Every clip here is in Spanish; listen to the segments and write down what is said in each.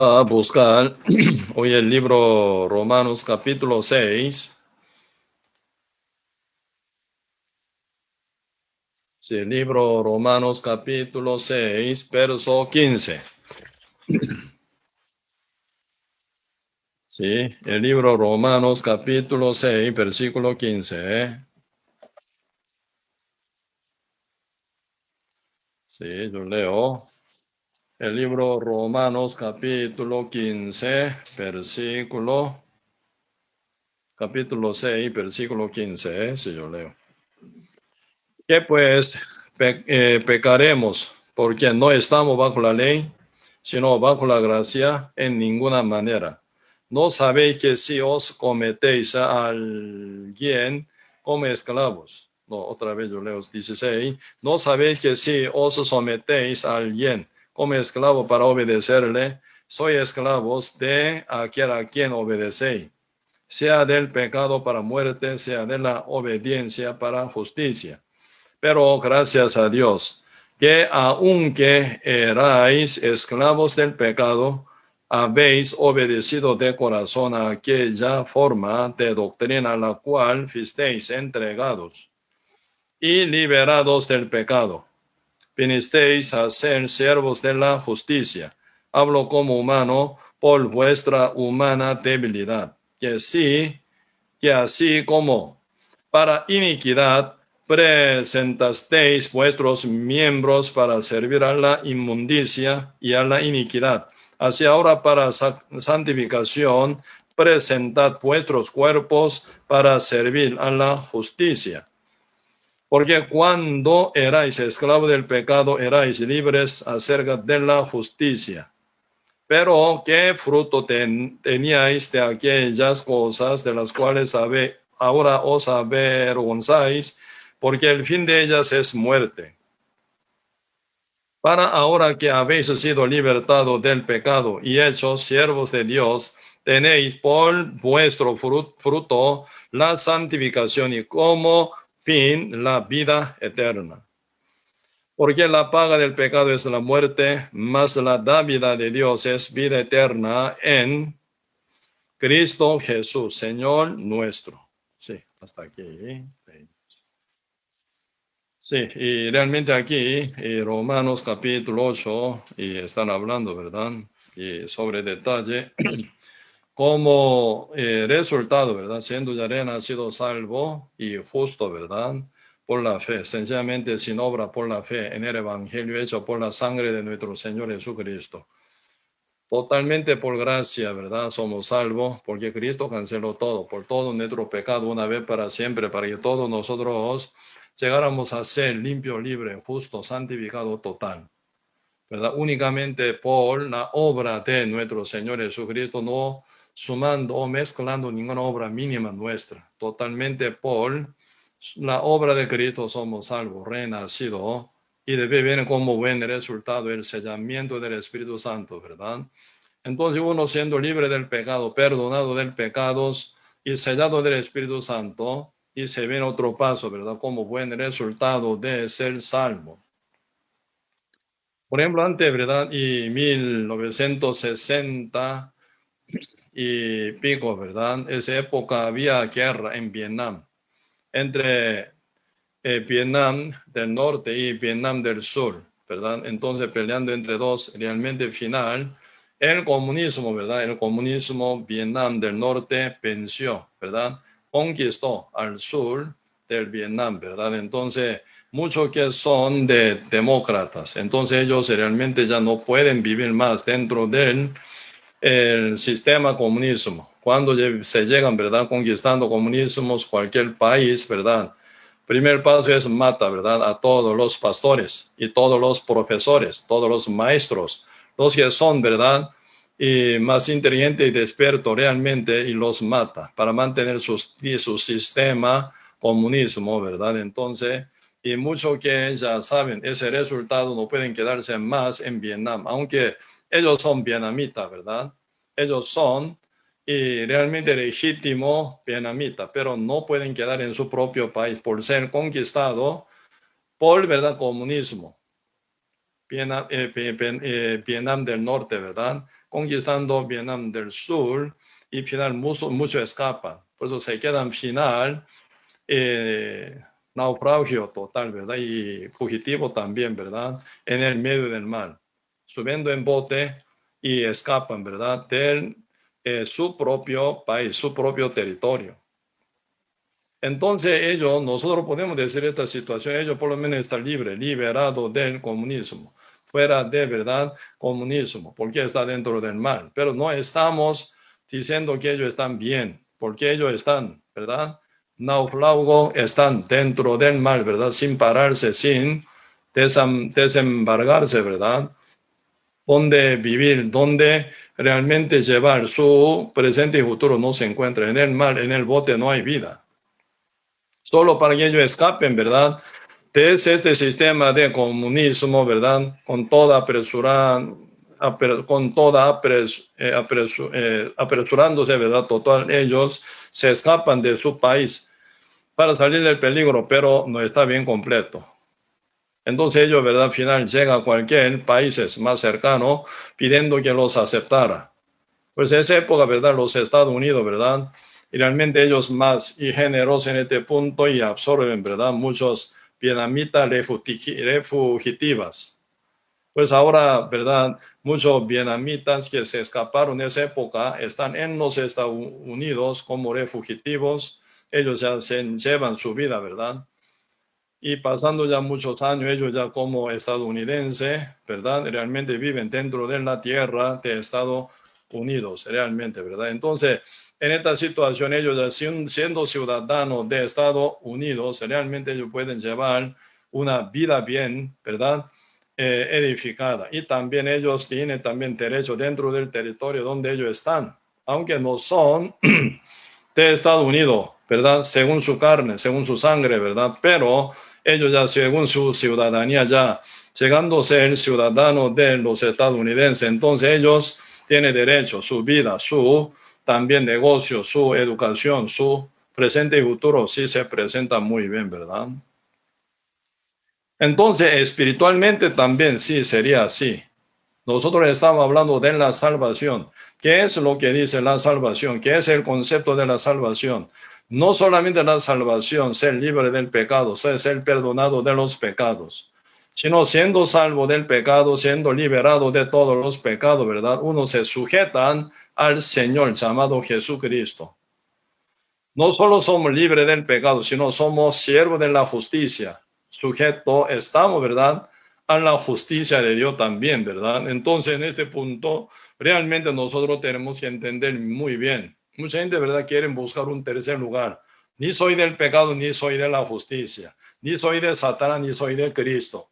A buscar hoy el libro Romanos capítulo 6. Sí, el libro Romanos capítulo 6, verso 15. Sí, el libro Romanos capítulo 6, versículo 15. Sí, yo leo. El libro Romanos capítulo 15, capítulo 6, versículo 15. Sí, yo leo. ¿Qué pues pecaremos? Porque no estamos bajo la ley, sino bajo la gracia en ninguna manera. ¿No sabéis que si os cometéis a alguien como esclavos? No, otra vez yo leo 16. ¿No sabéis que si os sometéis a alguien como esclavo para obedecerle, sois esclavos de aquel a quien obedecéis, sea del pecado para muerte, sea de la obediencia para justicia? Pero gracias a Dios, que aunque erais esclavos del pecado, habéis obedecido de corazón a aquella forma de doctrina a la cual fuisteis entregados, y liberados del pecado, vinisteis a ser siervos de la justicia. Hablo como humano por vuestra humana debilidad, que así como para iniquidad presentasteis vuestros miembros para servir a la inmundicia y a la iniquidad, así ahora para santificación presentad vuestros cuerpos para servir a la justicia. Porque cuando erais esclavos del pecado, erais libres acerca de la justicia. Pero ¿qué fruto teníais de aquellas cosas de las cuales ahora os avergonzáis? Porque el fin de ellas es muerte. Para ahora que habéis sido libertados del pecado y hechos siervos de Dios, tenéis por vuestro fruto la santificación y como fin la vida eterna. Porque la paga del pecado es la muerte, mas la dávida de Dios es vida eterna en Cristo Jesús, Señor nuestro. Sí, hasta aquí. Sí, y realmente aquí, Romanos capítulo 8, y están hablando, ¿verdad? Y sobre detalle, como resultado, ¿verdad? Siendo ya nacido salvo y justo, ¿verdad? Por la fe, sencillamente sin obra, por la fe en el Evangelio hecho por la sangre de nuestro Señor Jesucristo. Totalmente por gracia, ¿verdad? Somos salvos porque Cristo canceló todo, por todo nuestro pecado una vez para siempre, para que todos nosotros llegáramos a ser limpio, libre, justo, santificado total, ¿verdad? Únicamente por la obra de nuestro Señor Jesucristo, no sumando o mezclando ninguna obra mínima nuestra. Totalmente por la obra de Cristo somos salvos, renacido, y debe ver como buen resultado el sellamiento del Espíritu Santo, ¿verdad? Entonces uno siendo libre del pecado, perdonado del pecado y sellado del Espíritu Santo, y se ve en otro paso, ¿verdad? Como buen resultado de ser salvo. Por ejemplo, antes, ¿verdad? Y 1960 y pico, ¿verdad? Esa época había guerra en Vietnam, entre Vietnam del norte y Vietnam del sur, ¿verdad? Entonces peleando entre dos, realmente final, el comunismo, ¿verdad? El comunismo Vietnam del norte venció, ¿verdad? Conquistó al sur del Vietnam, ¿verdad? Entonces, muchos que son de demócratas, entonces ellos realmente ya no pueden vivir más dentro del el sistema comunismo. Cuando se llegan, ¿verdad? Conquistando comunismos, cualquier país, ¿verdad? Primer paso es mata, ¿verdad? A todos los pastores y todos los profesores, todos los maestros, los que son, ¿verdad? Y más inteligente y despierto realmente, y los mata para mantener su sistema comunismo, ¿verdad? Entonces, y muchos que ya saben ese resultado no pueden quedarse más en Vietnam, aunque ellos son vietnamitas, ¿verdad? Ellos son y realmente legítimo vietnamita, pero no pueden quedar en su propio país por ser conquistado por, ¿verdad? Comunismo. Vietnam del norte, ¿verdad? conquistando Vietnam del Sur y final mucho escapan. Por eso se quedan final naufragio total, ¿verdad? Y fugitivo también, ¿verdad? En el medio del mar, subiendo en bote y escapan, ¿verdad? De su propio país, su propio territorio. Entonces ellos, nosotros podemos decir esta situación, ellos por lo menos están libres, liberados del comunismo, fuera de verdad comunismo, porque está dentro del mal. Pero no estamos diciendo que ellos están bien, porque ellos están, ¿verdad? Náufragos están dentro del mal, ¿verdad? Sin pararse, sin desembargarse, ¿verdad? Donde vivir, donde realmente llevar su presente y futuro no se encuentra. En el mar, en el bote no hay vida. Solo para que ellos escapen, ¿verdad? De este sistema de comunismo, ¿verdad? Con toda apresurándose, ¿verdad? Total, ellos se escapan de su país para salir del peligro, pero no está bien completo. Entonces ellos, ¿verdad? Al final llegan a cualquier país más cercano pidiendo que los aceptara. Pues en esa época, ¿verdad? Los Estados Unidos, ¿verdad? Y realmente ellos más y generosos en este punto y absorben, ¿verdad? Muchos vietnamitas refugitivas. Pues ahora, ¿verdad? Muchos vietnamitas que se escaparon de esa época están en los Estados Unidos como refugiativos. Ellos ya se llevan su vida, ¿verdad? Y pasando ya muchos años, ellos ya como estadounidenses, ¿verdad? Realmente viven dentro de la tierra de Estados Unidos, realmente, ¿verdad? Entonces, en esta situación, ellos ya siendo ciudadanos de Estados Unidos, realmente ellos pueden llevar una vida bien, ¿verdad? Edificada. Y también ellos tienen también derecho dentro del territorio donde ellos están, aunque no son de Estados Unidos, ¿verdad? Según su carne, según su sangre, ¿verdad? Pero ellos ya según su ciudadanía ya llegando a ser ciudadanos de los estadounidenses, entonces ellos tienen derecho, su vida, su también negocio, su educación, su presente y futuro sí se presenta muy bien, ¿verdad? Entonces espiritualmente también sí sería así. Nosotros estamos hablando de la salvación. ¿Qué es lo que dice la salvación? ¿Qué es el concepto de la salvación? No solamente la salvación, ser libre del pecado, ser perdonado de los pecados, sino siendo salvo del pecado, siendo liberado de todos los pecados, ¿verdad? Uno se sujetan al Señor llamado Jesucristo. No solo somos libres del pecado, sino somos siervos de la justicia. Sujeto estamos, ¿verdad? A la justicia de Dios también, ¿verdad? Entonces, en este punto, realmente nosotros tenemos que entender muy bien. Mucha gente, ¿verdad?, quiere buscar un tercer lugar. Ni soy del pecado, ni soy de la justicia. Ni soy de Satanás, ni soy de Cristo.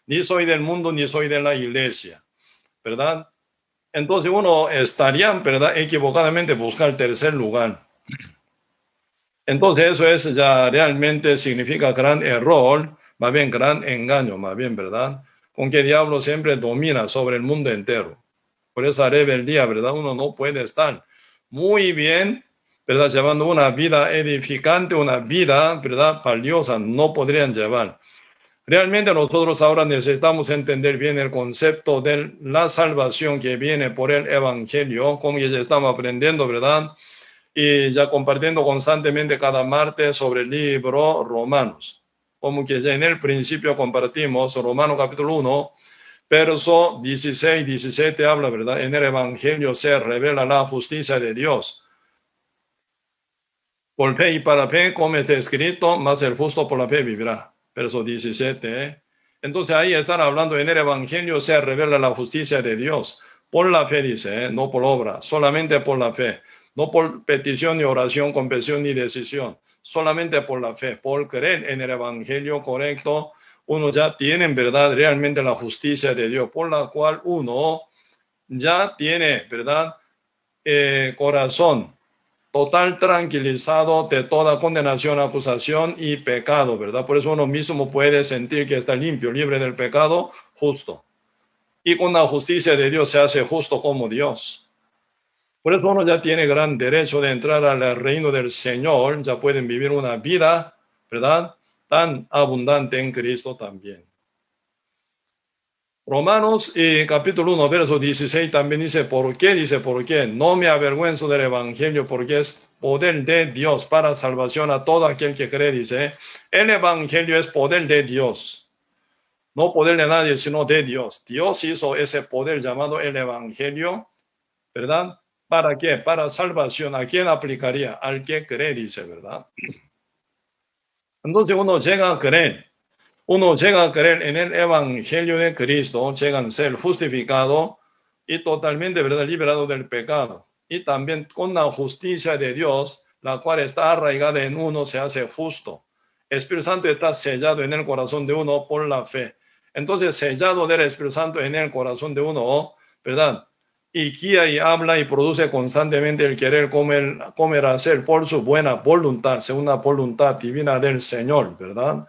Ni soy del mundo, ni soy de la iglesia, ¿verdad? Entonces uno estaría, ¿verdad?, equivocadamente buscar el tercer lugar. Entonces eso es ya realmente significa gran error, más bien gran engaño, más bien, ¿verdad? Con que el diablo siempre domina sobre el mundo entero. Por esa rebeldía, ¿verdad? Uno no puede estar muy bien, ¿verdad? Llevando una vida edificante, una vida, ¿verdad?, valiosa, no podrían llevar. Realmente nosotros ahora necesitamos entender bien el concepto de la salvación que viene por el Evangelio, como ya estamos aprendiendo, ¿verdad? Y ya compartiendo constantemente cada martes sobre el libro Romanos. Como que ya en el principio compartimos Romanos capítulo 1, verso 16, 17 habla, ¿verdad? En el Evangelio se revela la justicia de Dios. Por fe y para fe, como está escrito, más el justo por la fe vivirá. Verso 17. Entonces ahí están hablando, en el Evangelio se revela la justicia de Dios. Por la fe dice, no por obra, solamente por la fe. No por petición ni oración, confesión ni decisión. Solamente por la fe, por creer en el Evangelio correcto, uno ya tiene en verdad realmente la justicia de Dios, por la cual uno ya tiene, ¿verdad? Corazón total tranquilizado de toda condenación, acusación y pecado, ¿verdad? Por eso uno mismo puede sentir que está limpio, libre del pecado, justo. Y con la justicia de Dios se hace justo como Dios. Por eso uno ya tiene gran derecho de entrar al reino del Señor, ya pueden vivir una vida, ¿verdad?, tan abundante en Cristo también. Romanos y capítulo 1, verso 16 también dice, ¿por qué? Dice, ¿por qué? No me avergüenzo del evangelio porque es poder de Dios para salvación a todo aquel que cree, dice. El evangelio es poder de Dios, no poder de nadie, sino de Dios. Dios hizo ese poder llamado el evangelio, ¿verdad? ¿Para qué? Para salvación. ¿A quién aplicaría? Al que cree, dice, ¿verdad? Entonces uno llega a creer en el evangelio de Cristo, llega a ser justificado y totalmente, ¿verdad?, liberado del pecado. Y también con la justicia de Dios, la cual está arraigada en uno, se hace justo. El Espíritu Santo está sellado en el corazón de uno por la fe. Entonces, sellado del Espíritu Santo en el corazón de uno, ¿verdad? Y guía y habla y produce constantemente el querer comer, hacer por su buena voluntad, según la voluntad divina del Señor, ¿verdad?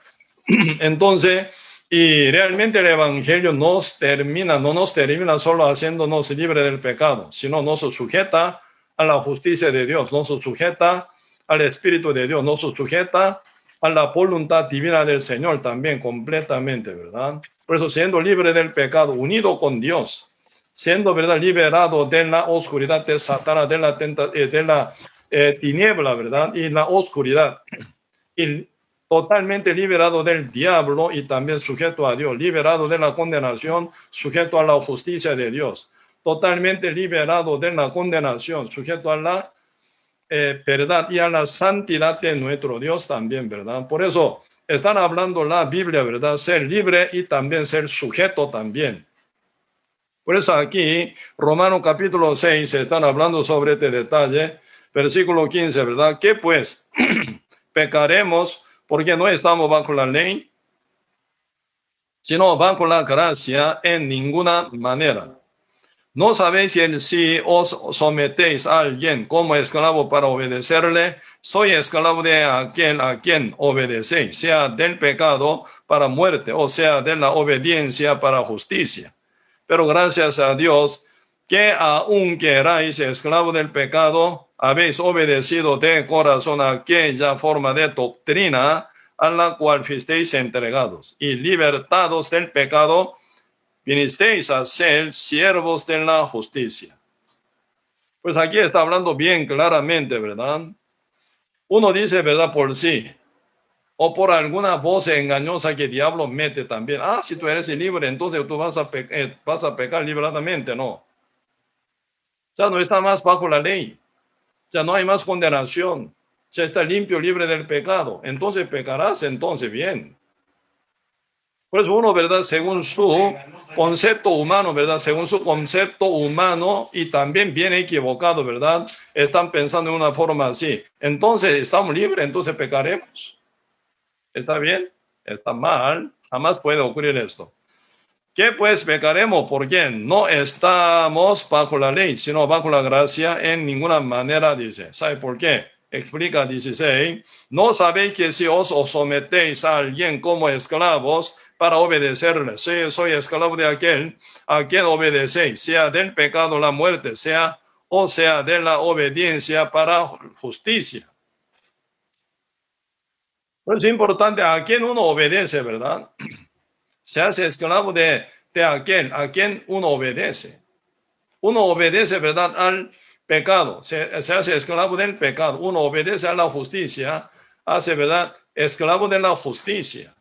Entonces, y realmente el evangelio no nos termina solo haciéndonos libre del pecado, sino nos sujeta a la justicia de Dios, nos sujeta al Espíritu de Dios, nos sujeta a la voluntad divina del Señor también completamente, ¿verdad? Por eso, siendo libre del pecado, unido con Dios, siendo, ¿verdad?, liberado de la oscuridad de Satanás, de la tiniebla, ¿verdad?, y la oscuridad, y totalmente liberado del diablo y también sujeto a Dios, liberado de la condenación, sujeto a la justicia de Dios, totalmente liberado de la condenación, sujeto a la verdad y a la santidad de nuestro Dios también, ¿verdad? Por eso están hablando la Biblia, ¿verdad? Ser libre y también ser sujeto también. Por eso aquí, Romanos capítulo 6, se están hablando sobre este detalle, versículo 15, ¿verdad? ¿Qué pues? Pecaremos porque no estamos bajo la ley, sino bajo la gracia en ninguna manera. ¿No sabéis si os sometéis a alguien como esclavo para obedecerle? Soy esclavo de aquel a quien obedecéis, sea del pecado para muerte, o sea de la obediencia para justicia. Pero gracias a Dios, que aunque erais esclavo del pecado, habéis obedecido de corazón a aquella forma de doctrina a la cual fuisteis entregados, y libertados del pecado, vinisteis a ser siervos de la justicia. Pues aquí está hablando bien claramente, ¿verdad? Uno dice, ¿verdad?, por sí, o por alguna voz engañosa que el diablo mete también. Ah, si tú eres libre, entonces tú vas a pecar liberadamente. No. Ya no está más bajo la ley. Ya no hay más condenación. Ya está limpio, libre del pecado. Entonces pecarás, entonces bien. Por eso uno, ¿verdad?, según su concepto humano, ¿verdad?, según su concepto humano y también bien equivocado, ¿verdad?, están pensando de una forma así. Entonces estamos libres, entonces pecaremos. ¿Está bien? Está mal. Jamás puede ocurrir esto. ¿Qué pues pecaremos? Porque no estamos bajo la ley, sino bajo la gracia en ninguna manera, dice. ¿Sabe por qué? Explica 16. ¿No sabéis que si os sometéis a alguien como esclavos para obedecerle? Soy esclavo de aquel a quien obedecéis, sea del pecado la muerte, o sea de la obediencia para justicia. Pues es importante a quien uno obedece, ¿verdad? Se hace esclavo de aquel a quien uno obedece. Uno obedece, ¿verdad?, al pecado. Se hace esclavo del pecado. Uno obedece a la justicia, hace, ¿verdad?, esclavo de la justicia.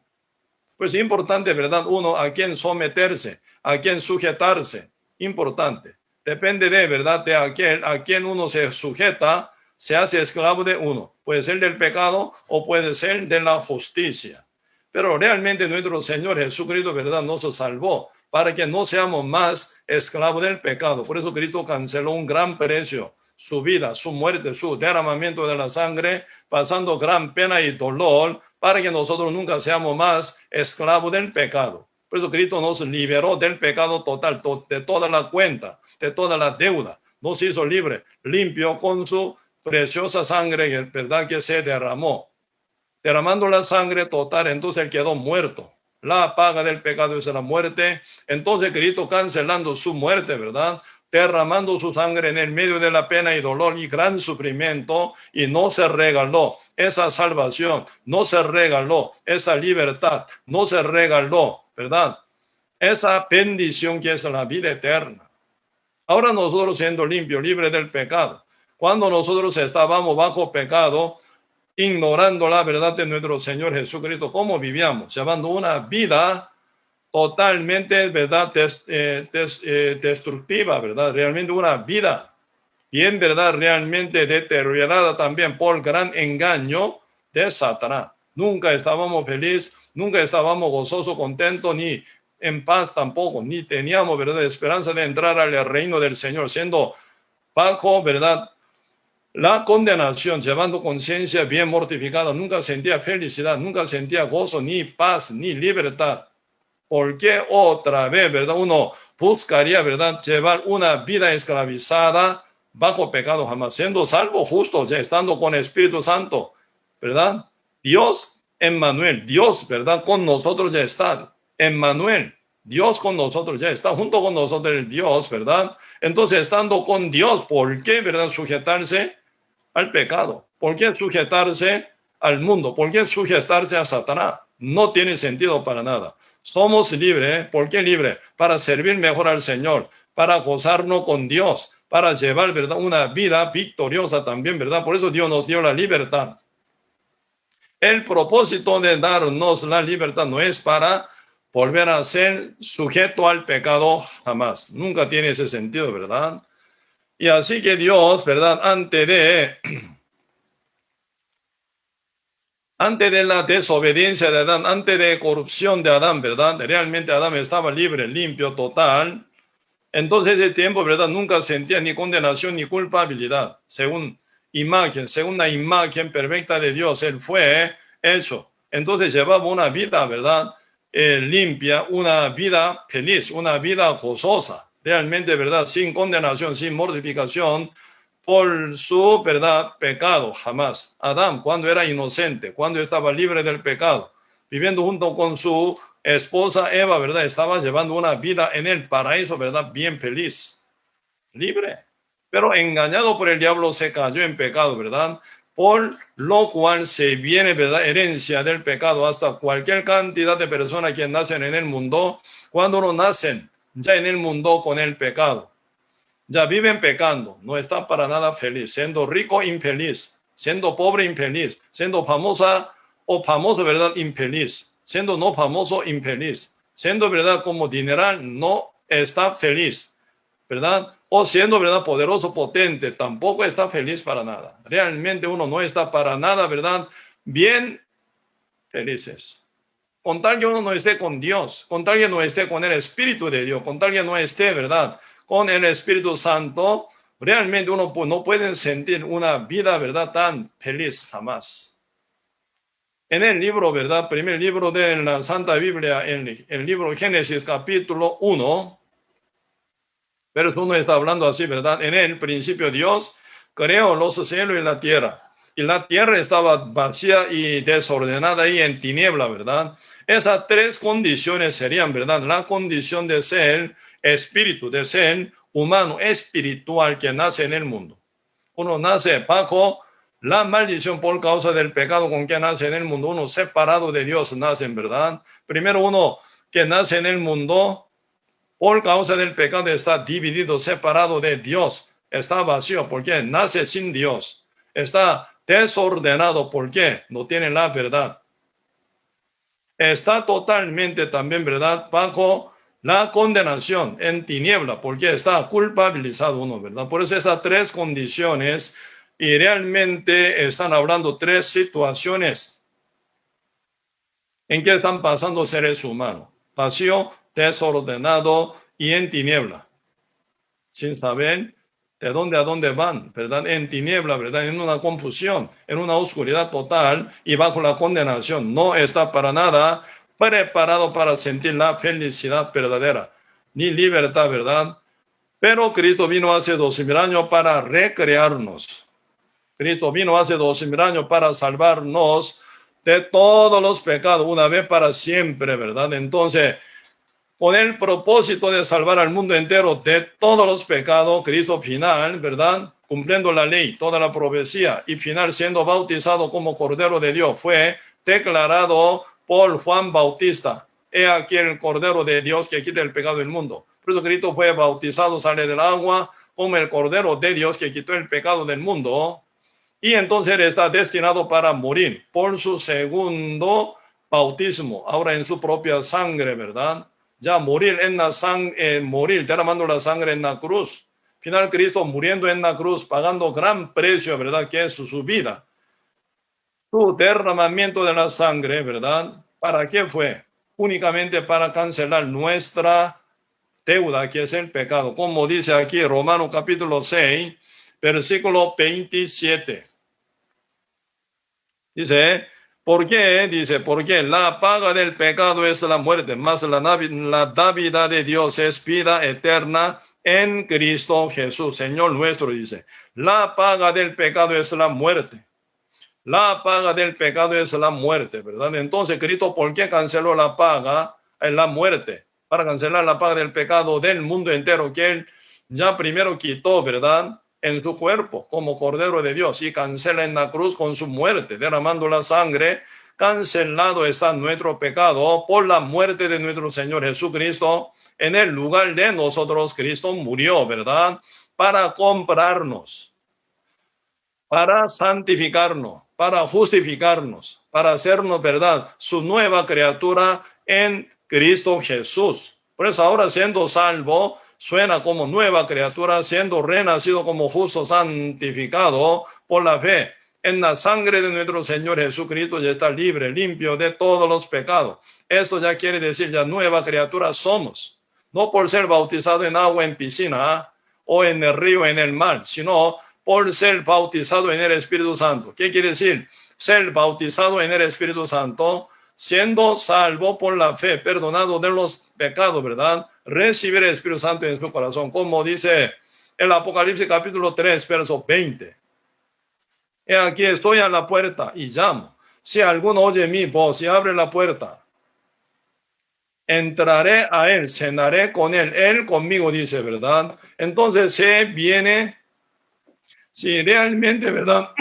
Pues es importante, ¿verdad?, uno a quien someterse, a quien sujetarse. Importante. Depende de, ¿verdad?, de aquel a quien uno se sujeta, se hace esclavo de uno. Puede ser del pecado o puede ser de la justicia. Pero realmente nuestro Señor Jesucristo, ¿verdad?, nos salvó para que no seamos más esclavos del pecado. Por eso Cristo canceló un gran precio, su vida, su muerte, su derramamiento de la sangre, pasando gran pena y dolor para que nosotros nunca seamos más esclavos del pecado. Por eso Cristo nos liberó del pecado total, de toda la cuenta, de toda la deuda. Nos hizo libre, limpio con su preciosa sangre, ¿verdad?, que se derramó. Derramando la sangre total, entonces él quedó muerto. La paga del pecado es la muerte. Entonces Cristo, cancelando su muerte, ¿verdad?, derramando su sangre en el medio de la pena y dolor y gran sufrimiento, y no se regaló esa salvación, no se regaló esa libertad, no se regaló, ¿verdad?, esa bendición que es la vida eterna. Ahora nosotros siendo limpios, libres del pecado. Cuando nosotros estábamos bajo pecado, ignorando la verdad de nuestro Señor Jesucristo, ¿cómo vivíamos? Llevando una vida totalmente, ¿verdad? Destructiva, ¿verdad? Realmente una vida bien, ¿verdad? Realmente deteriorada también por gran engaño de Satanás. Nunca estábamos felices, nunca estábamos gozosos, contentos, ni en paz tampoco, ni teníamos, ¿verdad? Esperanza de entrar al reino del Señor, siendo bajo, ¿verdad? La condenación, llevando conciencia bien mortificada, nunca sentía felicidad, nunca sentía gozo, ni paz, ni libertad. ¿Por qué otra vez, verdad? Uno buscaría, ¿verdad? Llevar una vida esclavizada bajo pecado, jamás siendo salvo justo, ya estando con el Espíritu Santo, ¿verdad? Dios, Emmanuel, Dios, ¿verdad? Con nosotros ya está. Emmanuel, Dios con nosotros ya está, junto con nosotros el Dios, ¿verdad? Entonces, estando con Dios, ¿por qué, verdad? Sujetarse al pecado. ¿Por qué sujetarse al mundo? ¿Por qué sujetarse a Satanás? No tiene sentido para nada. Somos libres. ¿Eh? ¿Por qué libres? Para servir mejor al Señor, para gozarnos con Dios, para llevar, ¿verdad? Una vida victoriosa también, ¿verdad? Por eso Dios nos dio la libertad. El propósito de darnos la libertad no es para volver a ser sujeto al pecado jamás. Nunca tiene ese sentido, ¿verdad? Y así que Dios, ¿verdad? Antes de la desobediencia de Adán, antes de corrupción de Adán, ¿verdad? Realmente Adán estaba libre, limpio, total. Entonces ese tiempo, ¿verdad? Nunca sentía ni condenación ni culpabilidad. Según la imagen perfecta de Dios, Él fue hecho. Entonces llevaba una vida, ¿verdad? Limpia, una vida feliz, una vida gozosa. Realmente, ¿verdad? Sin condenación, sin mortificación, por su, ¿verdad? Pecado, jamás. Adán, cuando era inocente, cuando estaba libre del pecado, viviendo junto con su esposa Eva, ¿verdad? Estaba llevando una vida en el paraíso, ¿verdad? Bien feliz, libre. Pero engañado por el diablo se cayó en pecado, ¿verdad? Por lo cual se viene, ¿verdad? Herencia del pecado hasta cualquier cantidad de personas que nacen en el mundo, cuando no nacen ya en el mundo con el pecado. Ya viven pecando, no está para nada feliz, siendo rico, infeliz, siendo pobre, infeliz, siendo famosa o famoso, ¿verdad? Infeliz, siendo no famoso, infeliz, siendo, ¿verdad? Como dineral, no está feliz, ¿verdad? O siendo, ¿verdad? Poderoso, potente, tampoco está feliz para nada. Realmente uno no está para nada, ¿verdad? Bien felices. Con tal que uno no esté con Dios, con tal que no esté con el Espíritu de Dios, con tal que no esté, ¿verdad? Con el Espíritu Santo, realmente uno no puede sentir una vida, ¿verdad? Tan feliz jamás. En el libro, ¿verdad? Primer libro de la Santa Biblia, en el libro Génesis capítulo 1, verso 1 está hablando así, ¿verdad? En el principio Dios creó los cielos y la tierra. Y la tierra estaba vacía y desordenada y en tiniebla, ¿verdad? Esas tres condiciones serían, ¿verdad? La condición de ser espíritu, de ser humano, espiritual que nace en el mundo. Uno nace bajo la maldición por causa del pecado con que nace en el mundo. Uno separado de Dios nace, ¿verdad? Primero uno que nace en el mundo por causa del pecado está dividido, separado de Dios. Está vacío porque nace sin Dios. Está desordenado porque no tiene la verdad. Está totalmente también, ¿verdad? Bajo la condenación en tiniebla porque está culpabilizado uno, ¿verdad? Por eso esas tres condiciones y realmente están hablando tres situaciones en que están pasando seres humanos. Vacío, desordenado y en tiniebla, sin saber de dónde a dónde van, ¿verdad? En tiniebla, ¿verdad? En una confusión, en una oscuridad total y bajo la condenación. No está para nada preparado para sentir la felicidad verdadera, ni libertad, ¿verdad? Pero Cristo vino hace 2000 años para recrearnos. Cristo vino hace 2000 años para salvarnos de todos los pecados, una vez para siempre, ¿verdad? Entonces, con el propósito de salvar al mundo entero de todos los pecados, Cristo final, ¿verdad? Cumpliendo la ley, toda la profecía, y final siendo bautizado como Cordero de Dios, fue declarado por Juan Bautista, he aquí el Cordero de Dios que quita el pecado del mundo. Por eso Cristo fue bautizado, sale del agua, como el Cordero de Dios que quitó el pecado del mundo. Y entonces él está destinado para morir por su segundo bautismo, ahora en su propia sangre, ¿verdad? Ya morir en la sangre, morir derramando la sangre en la cruz. Final Cristo muriendo en la cruz, pagando gran precio, ¿verdad? Que es su vida. Su derramamiento de la sangre, ¿verdad? ¿Para qué fue? Únicamente para cancelar nuestra deuda, que es el pecado. Como dice aquí Romanos capítulo 6, versículo 27. Dice, ¿por qué? Dice, porque la paga del pecado es la muerte, más la dávida de Dios es vida eterna en Cristo Jesús, Señor nuestro, dice. La paga del pecado es la muerte. La paga del pecado es la muerte, ¿verdad? Entonces, Cristo, ¿por qué canceló la paga en la muerte? Para cancelar la paga del pecado del mundo entero, que Él ya primero quitó, ¿verdad? En su cuerpo como Cordero de Dios y cancela en la cruz con su muerte, derramando la sangre. Cancelado está nuestro pecado por la muerte de nuestro Señor Jesucristo. En el lugar de nosotros, Cristo murió, ¿verdad? Para comprarnos, para santificarnos, para justificarnos, para hacernos, ¿verdad?, su nueva criatura en Cristo Jesús. Por eso ahora siendo salvo, suena como nueva criatura, siendo renacido como justo, santificado por la fe en la sangre de nuestro Señor Jesucristo, ya está libre, limpio de todos los pecados. Esto ya quiere decir, ya nueva criatura somos, no por ser bautizado en agua, en piscina, o en el río, en el mar, sino por ser bautizado en el Espíritu Santo. ¿Qué quiere decir? Ser bautizado en el Espíritu Santo, siendo salvo por la fe, perdonado de los pecados, ¿verdad? Recibir el Espíritu Santo en su corazón, como dice el Apocalipsis capítulo 3, verso 20. He aquí estoy a la puerta y llamo. Si alguno oye mi voz y abre la puerta, entraré a él, cenaré con él conmigo, dice, ¿verdad? Entonces se viene, si realmente, ¿verdad?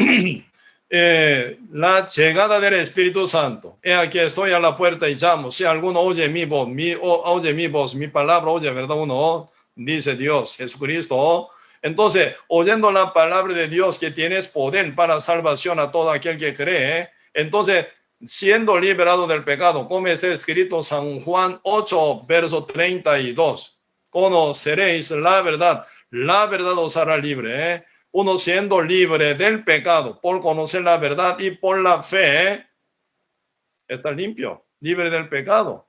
La llegada del Espíritu Santo. He aquí estoy a la puerta y llamo. Si alguno oye mi voz, mi palabra oye, ¿verdad? Uno dice Dios, Jesucristo. Entonces, oyendo la palabra de Dios, que tienes poder para salvación a todo aquel que cree, entonces, siendo liberado del pecado, como está escrito San Juan 8, verso 32, conoceréis la verdad os hará libre, Uno siendo libre del pecado por conocer la verdad y por la fe, está limpio, libre del pecado.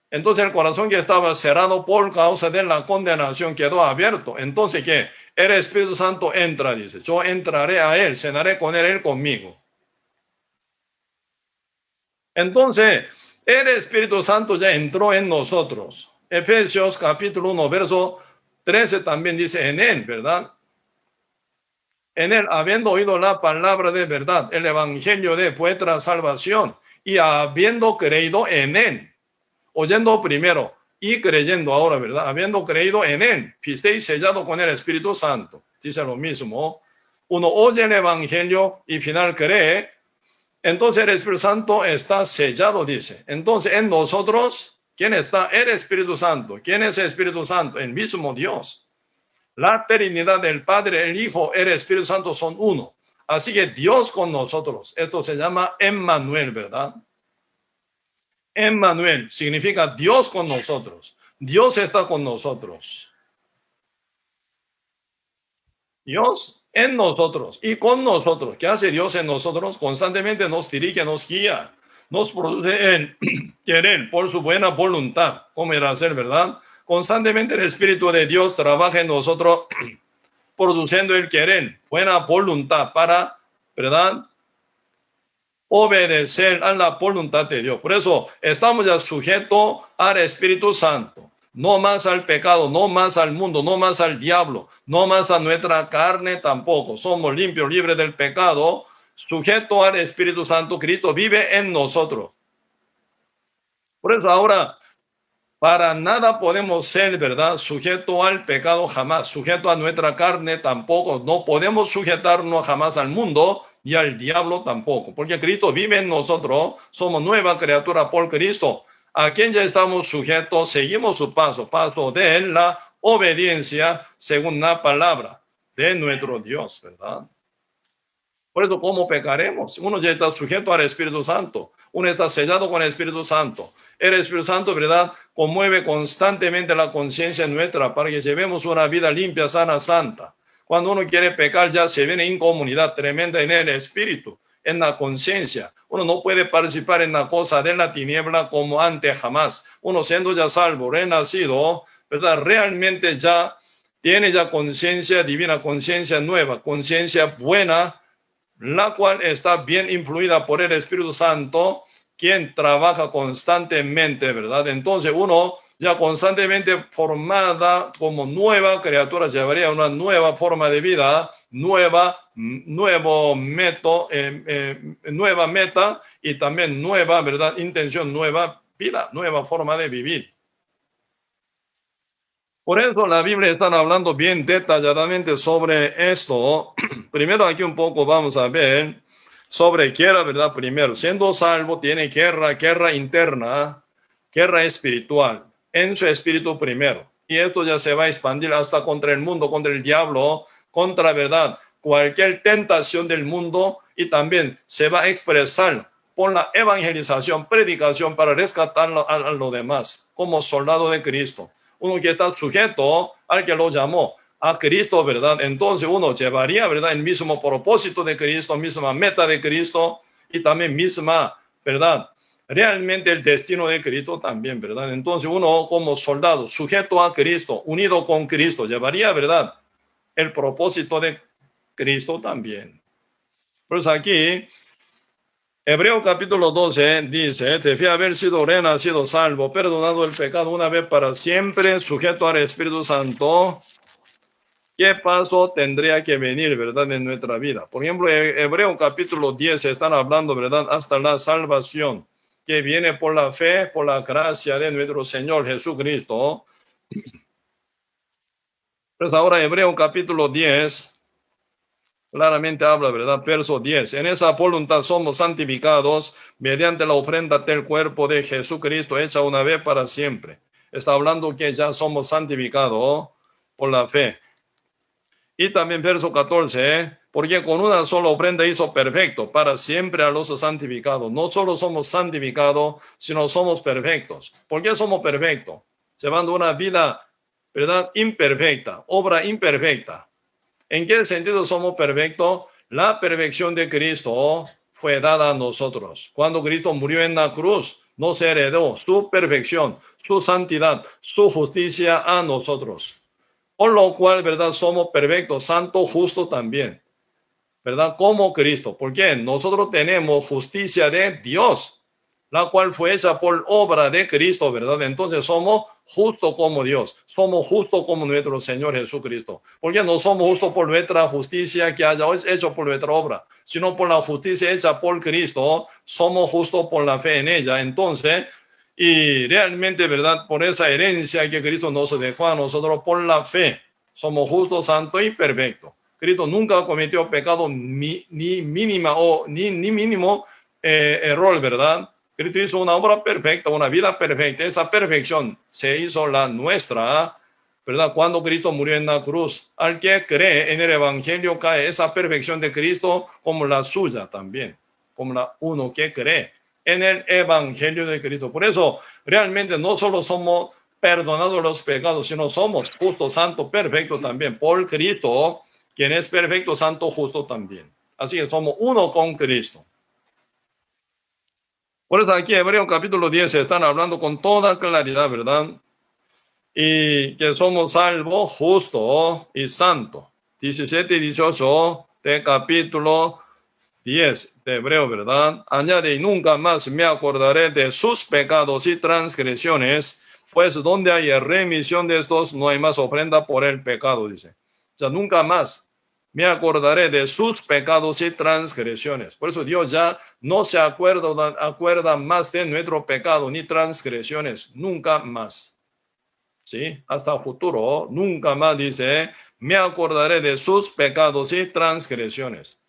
Entonces el corazón que estaba cerrado por causa de la condenación quedó abierto. Entonces, ¿qué? El Espíritu Santo entra, dice, yo entraré a él, cenaré con él conmigo. Entonces, el Espíritu Santo ya entró en nosotros. Efesios capítulo 1, verso 13 también dice en él, ¿verdad? En él, habiendo oído la palabra de verdad, el evangelio de vuestra salvación, y habiendo creído en él, oyendo primero y creyendo ahora, ¿verdad? Habiendo creído en él, fuisteis sellado con el Espíritu Santo. Dice lo mismo. Uno oye el evangelio y final cree, entonces el Espíritu Santo está sellado, dice. Entonces en nosotros, ¿quién está? El Espíritu Santo. ¿Quién es el Espíritu Santo? El mismo Dios. La Trinidad del Padre, el Hijo, el Espíritu Santo son uno. Así que Dios con nosotros. Esto se llama Emmanuel, ¿verdad? Emmanuel significa Dios con nosotros. Dios está con nosotros. Dios en nosotros y con nosotros. ¿Qué hace Dios en nosotros? Constantemente nos dirige, nos guía, nos produce en querer por su buena voluntad. ¿Cómo era hacer, verdad? Constantemente el Espíritu de Dios trabaja en nosotros produciendo el querer, buena voluntad para, ¿verdad?, obedecer a la voluntad de Dios. Por eso estamos ya sujetos al Espíritu Santo. No más al pecado, no más al mundo, no más al diablo, no más a nuestra carne tampoco. Somos limpios, libres del pecado, sujetos al Espíritu Santo. Cristo vive en nosotros. Por eso ahora, para nada podemos ser, ¿verdad?, sujeto al pecado jamás, sujeto a nuestra carne tampoco. No podemos sujetarnos jamás al mundo y al diablo tampoco, porque Cristo vive en nosotros, somos nueva criatura por Cristo. a quien ya estamos sujetos, seguimos su paso, paso de la obediencia según la palabra de nuestro Dios, ¿verdad? Por eso, ¿cómo pecaremos? Uno ya está sujeto al Espíritu Santo. Uno está sellado con el Espíritu Santo. El Espíritu Santo, ¿verdad?, conmueve constantemente la conciencia nuestra para que llevemos una vida limpia, sana, santa. Cuando uno quiere pecar, ya se viene incomunidad tremenda en el Espíritu, en la conciencia. Uno no puede participar en la cosa de la tiniebla como antes jamás. Uno siendo ya salvo, renacido, ¿verdad?, realmente ya tiene ya conciencia divina, conciencia nueva, conciencia buena, la cual está bien influida por el Espíritu Santo, quien trabaja constantemente, ¿verdad? Entonces uno ya constantemente formada como nueva criatura llevaría una nueva forma de vida, nueva meta y también nueva, ¿verdad?, intención, nueva vida, nueva forma de vivir. Por eso la Biblia está hablando bien detalladamente sobre esto. Primero aquí un poco vamos a ver sobre guerra, ¿verdad? Primero, siendo salvo tiene guerra interna, guerra espiritual, en su espíritu primero. Y esto ya se va a expandir hasta contra el mundo, contra el diablo, contra, ¿verdad?, cualquier tentación del mundo, y también se va a expresar por la evangelización, predicación para rescatar a los demás como soldado de Cristo. Uno que está sujeto al que lo llamó, a Cristo, ¿verdad? Entonces uno llevaría, ¿verdad?, el mismo propósito de Cristo, misma meta de Cristo y también misma, ¿verdad?, realmente el destino de Cristo también, ¿verdad? Entonces uno como soldado sujeto a Cristo, unido con Cristo, llevaría, ¿verdad?, el propósito de Cristo también. Pues aquí Hebreo capítulo 12 dice, debía haber sido renacido, salvo, perdonado el pecado una vez para siempre, sujeto al Espíritu Santo. ¿Qué paso tendría que venir, verdad, en nuestra vida? Por ejemplo, Hebreo capítulo 10 están hablando, verdad, hasta la salvación, que viene por la fe, por la gracia de nuestro Señor Jesucristo. Pues ahora Hebreo capítulo 10 claramente habla, ¿verdad? Verso 10. En esa voluntad somos santificados mediante la ofrenda del cuerpo de Jesucristo hecha una vez para siempre. Está hablando que ya somos santificados por la fe. Y también verso 14, porque con una sola ofrenda hizo perfecto para siempre a los santificados. No solo somos santificados, sino somos perfectos. ¿Por qué somos perfectos? Llevando una vida, ¿verdad?, imperfecta, obra imperfecta. ¿En qué sentido somos perfectos? La perfección de Cristo fue dada a nosotros. Cuando Cristo murió en la cruz, nos heredó su perfección, su santidad, su justicia a nosotros. Por lo cual, ¿verdad?, somos perfectos, santos, justos también, ¿verdad?, como Cristo. Porque nosotros tenemos justicia de Dios, la cual fue hecha por obra de Cristo, ¿verdad? Entonces somos justos como Dios, somos justos como nuestro Señor Jesucristo. Porque no somos justos por nuestra justicia que haya hecho por nuestra obra, sino por la justicia hecha por Cristo, somos justos por la fe en ella. Entonces, y realmente, ¿verdad?, por esa herencia que Cristo nos dejó a nosotros por la fe, somos justos, santos y perfectos. Cristo nunca cometió pecado ni mínimo error, ¿verdad? Cristo hizo una obra perfecta, una vida perfecta. Esa perfección se hizo la nuestra, ¿verdad?, cuando Cristo murió en la cruz. Al que cree en el Evangelio cae esa perfección de Cristo como la suya también, como la uno que cree en el Evangelio de Cristo. Por eso, realmente no solo somos perdonados los pecados, sino somos justos, santos, perfectos también por Cristo, quien es perfecto, santo, justo también. Así que somos uno con Cristo. Por eso aquí Hebreo capítulo 10 están hablando con toda claridad, ¿verdad? Y que somos salvos, justos y santos. 17 y 18 de capítulo 10 de Hebreo, ¿verdad? Añade, y nunca más me acordaré de sus pecados y transgresiones, pues donde hay remisión de estos, no hay más ofrenda por el pecado, dice. O sea, nunca más me acordaré de sus pecados y transgresiones. Por eso Dios ya no se acuerda más de nuestro pecado ni transgresiones, nunca más. ¿Sí? Hasta el futuro, nunca más dice, me acordaré de sus pecados y transgresiones.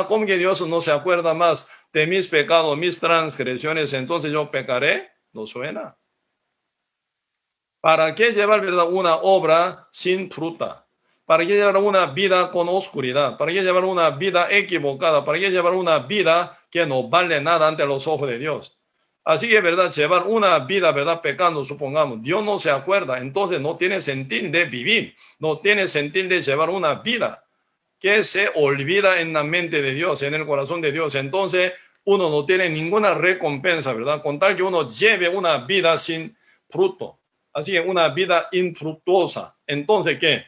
¿Cómo que Dios no se acuerda más de mis pecados, mis transgresiones? Entonces yo pecaré. No suena. ¿Para qué llevar, verdad, una obra sin fruta? ¿Para qué llevar una vida con oscuridad? ¿Para qué llevar una vida equivocada? ¿Para qué llevar una vida que no vale nada ante los ojos de Dios? Así que, verdad, llevar una vida, verdad, pecando, supongamos, Dios no se acuerda, entonces no tiene sentido de vivir, no tiene sentido de llevar una vida que se olvida en la mente de Dios, en el corazón de Dios. Entonces, uno no tiene ninguna recompensa, ¿verdad? Con tal que uno lleve una vida sin fruto, así que una vida infructuosa. Entonces, ¿qué?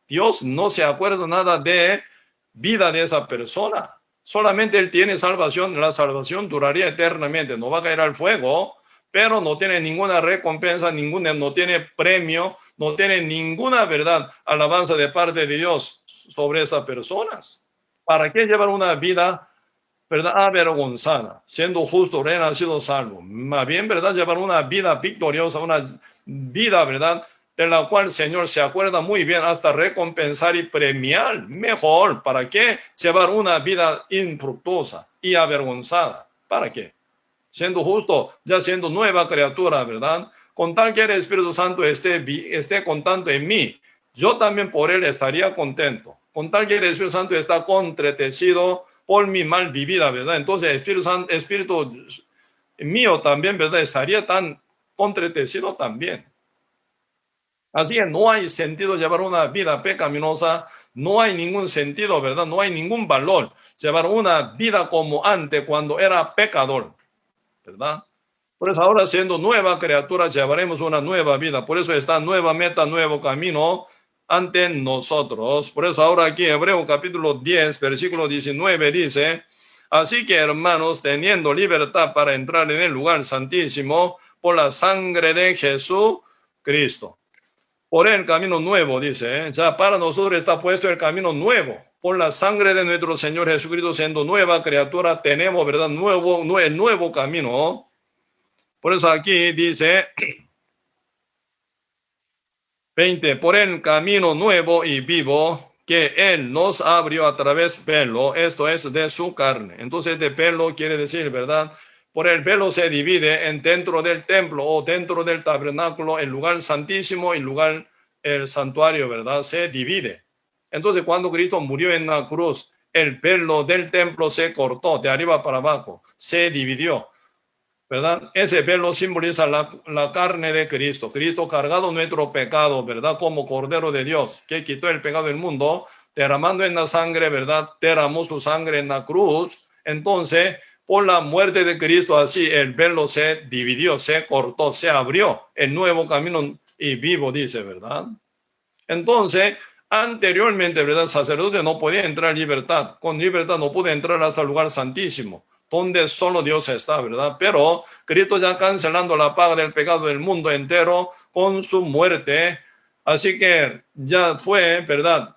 Dios no se acuerda nada de vida de esa persona. Solamente Él tiene salvación. La salvación duraría eternamente. No va a caer al fuego, pero no tiene ninguna recompensa, no tiene premio, no tiene ninguna verdad, alabanza de parte de Dios sobre esas personas. ¿Para qué llevar una vida, verdad, avergonzada, siendo justo, renacido, salvo? Más bien, verdad, llevar una vida victoriosa, una vida, verdad, de la cual el Señor se acuerda muy bien hasta recompensar y premiar mejor. ¿Para qué llevar una vida infructuosa y avergonzada? ¿Para qué? Siendo justo, ya siendo nueva criatura, ¿verdad? Con tal que el Espíritu Santo esté contento en mí, yo también por él estaría contento. Con tal que el Espíritu Santo está contretecido por mi mal vivida, ¿verdad? Entonces el Espíritu mío también, ¿verdad? Estaría tan contretecido también. Así que no hay sentido llevar una vida pecaminosa, no hay ningún sentido, ¿verdad? No hay ningún valor llevar una vida como antes cuando era pecador, ¿verdad? Por eso ahora siendo nueva criatura llevaremos una nueva vida. Por eso está nueva meta, nuevo camino ante nosotros. Por eso ahora aquí Hebreo capítulo 10, versículo 19 dice, así que hermanos, teniendo libertad para entrar en el lugar santísimo por la sangre de Jesucristo. Por el camino nuevo, dice, ya para nosotros está puesto el camino nuevo. Por la sangre de nuestro Señor Jesucristo, siendo nueva criatura, tenemos, ¿verdad? El nuevo camino. Por eso aquí dice 20, por el camino nuevo y vivo que Él nos abrió a través del velo, esto es de su carne. Entonces, de velo quiere decir, ¿verdad? Por el velo se divide en dentro del templo o dentro del tabernáculo, el lugar santísimo y el santuario, ¿verdad? Se divide. Entonces, cuando Cristo murió en la cruz, el velo del templo se cortó de arriba para abajo, se dividió. ¿Verdad? Ese velo simboliza la carne de Cristo. Cristo cargado nuestro pecado, ¿verdad? Como Cordero de Dios, que quitó el pecado del mundo, derramando en la sangre, ¿verdad? Derramó su sangre en la cruz. Entonces, por la muerte de Cristo, así el velo se dividió, se cortó, se abrió el nuevo camino y vivo, dice, ¿verdad? Entonces, anteriormente, ¿verdad? El sacerdote no podía entrar en libertad. Con libertad no puede entrar hasta el lugar santísimo, donde solo Dios está, ¿verdad? Pero Cristo ya cancelando la paga del pecado del mundo entero con su muerte. Así que ya fue, ¿verdad?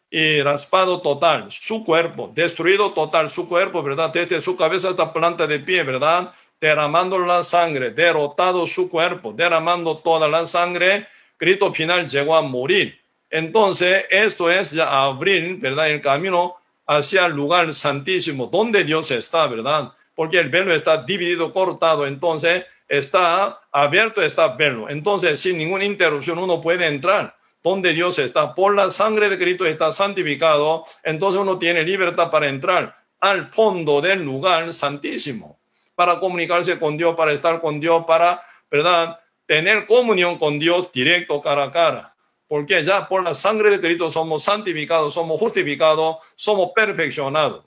Y raspado total, su cuerpo, destruido total, su cuerpo, ¿verdad? Desde su cabeza hasta planta de pie, ¿verdad? Derramando la sangre, derrotado su cuerpo, derramando toda la sangre, Cristo final llegó a morir. Entonces, esto es ya abrir, ¿verdad? El camino hacia el lugar santísimo, donde Dios está, ¿verdad? Porque el velo está dividido, cortado, entonces está abierto, está velo. Entonces, sin ninguna interrupción, uno puede entrar donde Dios está. Por la sangre de Cristo está santificado, entonces uno tiene libertad para entrar al fondo del lugar santísimo, para comunicarse con Dios, para estar con Dios, para, ¿verdad?, tener comunión con Dios directo, cara a cara. Porque ya por la sangre de Cristo somos santificados, somos justificados, somos perfeccionados.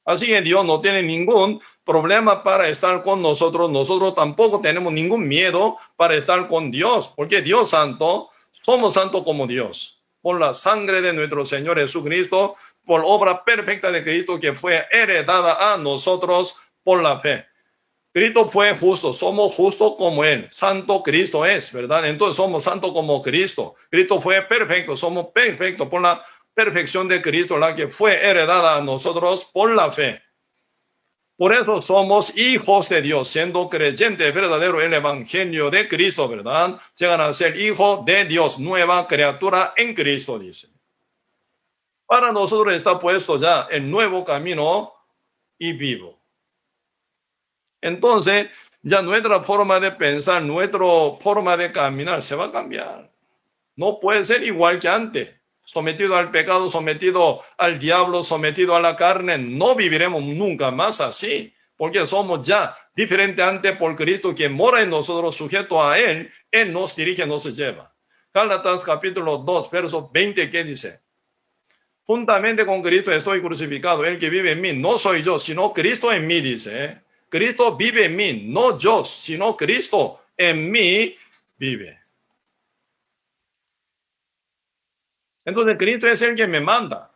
Así que Dios no tiene ningún problema para estar con nosotros. Nosotros tampoco tenemos ningún miedo para estar con Dios, porque Dios santo, somos santos como Dios. Por la sangre de nuestro Señor Jesucristo, por obra perfecta de Cristo que fue heredada a nosotros por la fe. Cristo fue justo, somos justos como Él. Santo Cristo es, ¿verdad? Entonces somos santos como Cristo. Cristo fue perfecto, somos perfectos por la perfección de Cristo, la que fue heredada a nosotros por la fe. Por eso somos hijos de Dios, siendo creyente verdadero en el evangelio de Cristo, ¿verdad? Llegan a ser hijos de Dios, nueva criatura en Cristo, dice. Para nosotros está puesto ya el nuevo camino y vivo. Entonces, ya nuestra forma de pensar, nuestra forma de caminar se va a cambiar. No puede ser igual que antes. Sometido al pecado, sometido al diablo, sometido a la carne, no viviremos nunca más así, porque somos ya diferentes antes por Cristo, que mora en nosotros, sujeto a Él. Él nos dirige, nos lleva. Gálatas capítulo 2, verso 20, ¿qué dice? Juntamente con Cristo estoy crucificado. El que vive en mí no soy yo, sino Cristo en mí, dice. Cristo vive en mí, no yo, sino Cristo en mí vive. Entonces Cristo es el que me manda.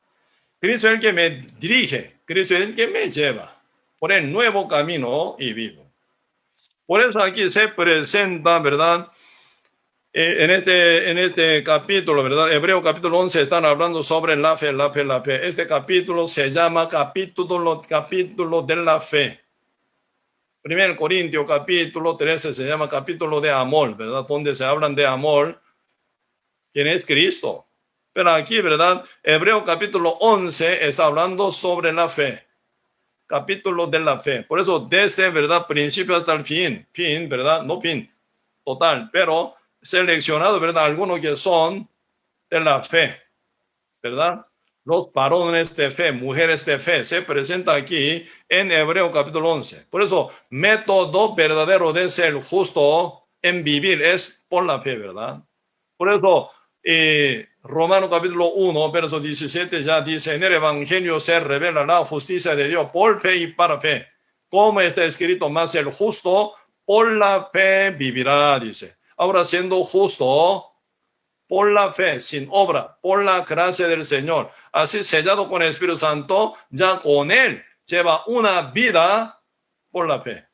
Cristo es el que me dirige. Cristo es el que me lleva por el nuevo camino y vivo. Por eso aquí se presenta, ¿verdad? En este capítulo, ¿verdad? Hebreo capítulo 11 están hablando sobre la fe, la fe, la fe. Este capítulo se llama capítulo de la fe. 1 Corintios capítulo 13 se llama capítulo de amor, ¿verdad? Donde se hablan de amor. ¿Quién es Cristo? Pero aquí, ¿verdad? Hebreo capítulo 11 está hablando sobre la fe. Capítulo de la fe. Por eso, desde, ¿verdad? Principio hasta el fin, ¿verdad? No fin total, pero seleccionado, ¿verdad? Algunos que son de la fe, ¿verdad? Los varones de fe, mujeres de fe, se presenta aquí en Hebreo capítulo 11. Por eso, método verdadero de ser justo en vivir es por la fe, ¿verdad? Por eso, Romano capítulo 1, verso 17 ya dice, en el evangelio se revela la justicia de Dios por fe y para fe. Como está escrito, más el justo por la fe vivirá, dice. Ahora, siendo justo por la fe, sin obra, por la gracia del Señor, así sellado con el Espíritu Santo, ya con Él lleva una vida por la fe.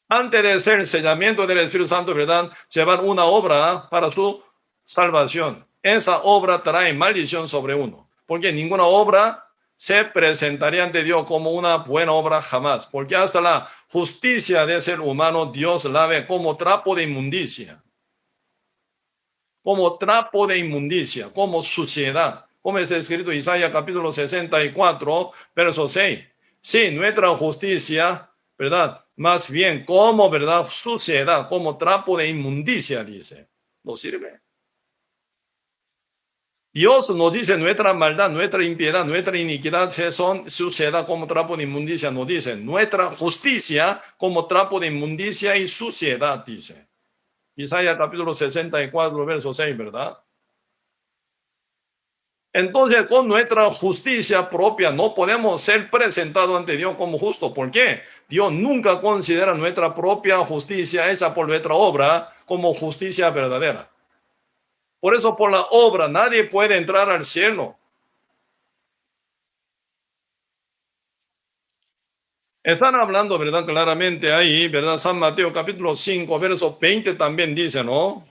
Antes de ser el sellamiento del Espíritu Santo, ¿verdad? Llevar una obra para su salvación. Esa obra trae maldición sobre uno, porque ninguna obra se presentaría ante Dios como una buena obra jamás, porque hasta la justicia de ser humano Dios la ve como trapo de inmundicia, como suciedad, como es escrito en Isaías capítulo 64, verso 6. Sí, nuestra justicia, ¿verdad? Más bien como, ¿verdad? Suciedad, como trapo de inmundicia, dice. No sirve. Dios nos dice nuestra maldad, nuestra impiedad, nuestra iniquidad son suciedad como trapo de inmundicia, nos dice. Nuestra justicia como trapo de inmundicia y suciedad, dice. Isaías capítulo 64, verso 6, ¿verdad? Entonces, con nuestra justicia propia no podemos ser presentados ante Dios como justos. ¿Por qué? Dios nunca considera nuestra propia justicia, esa por nuestra obra, como justicia verdadera. Por eso, por la obra, nadie puede entrar al cielo. Están hablando, ¿verdad? Claramente ahí, ¿verdad? San Mateo capítulo 5, verso 20 también dice, ¿no?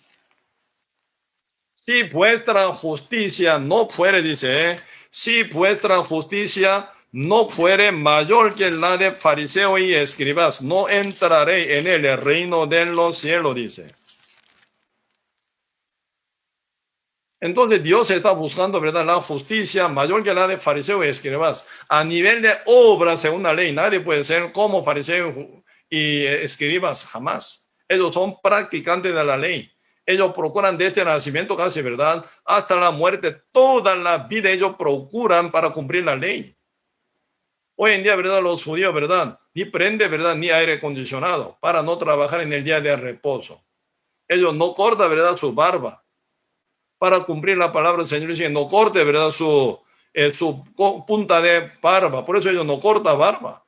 Si vuestra justicia no fuere, dice, si vuestra justicia no fuere mayor que la de fariseo y escribas, no entraré en el reino de los cielos, dice. Entonces Dios está buscando, ¿verdad? La justicia mayor que la de fariseo y escribas. A nivel de obra, según la ley, nadie puede ser como fariseo y escribas, jamás. Ellos son practicantes de la ley. Ellos procuran desde el nacimiento casi, ¿verdad? Hasta la muerte, toda la vida ellos procuran para cumplir la ley. Hoy en día, ¿verdad? Los judíos, ¿verdad? Ni prende, ¿verdad? Ni aire acondicionado para no trabajar en el día de reposo. Ellos no cortan, ¿verdad? Su barba para cumplir la palabra del Señor. Dice, no corte, ¿verdad? Su punta de barba. Por eso ellos no cortan barba.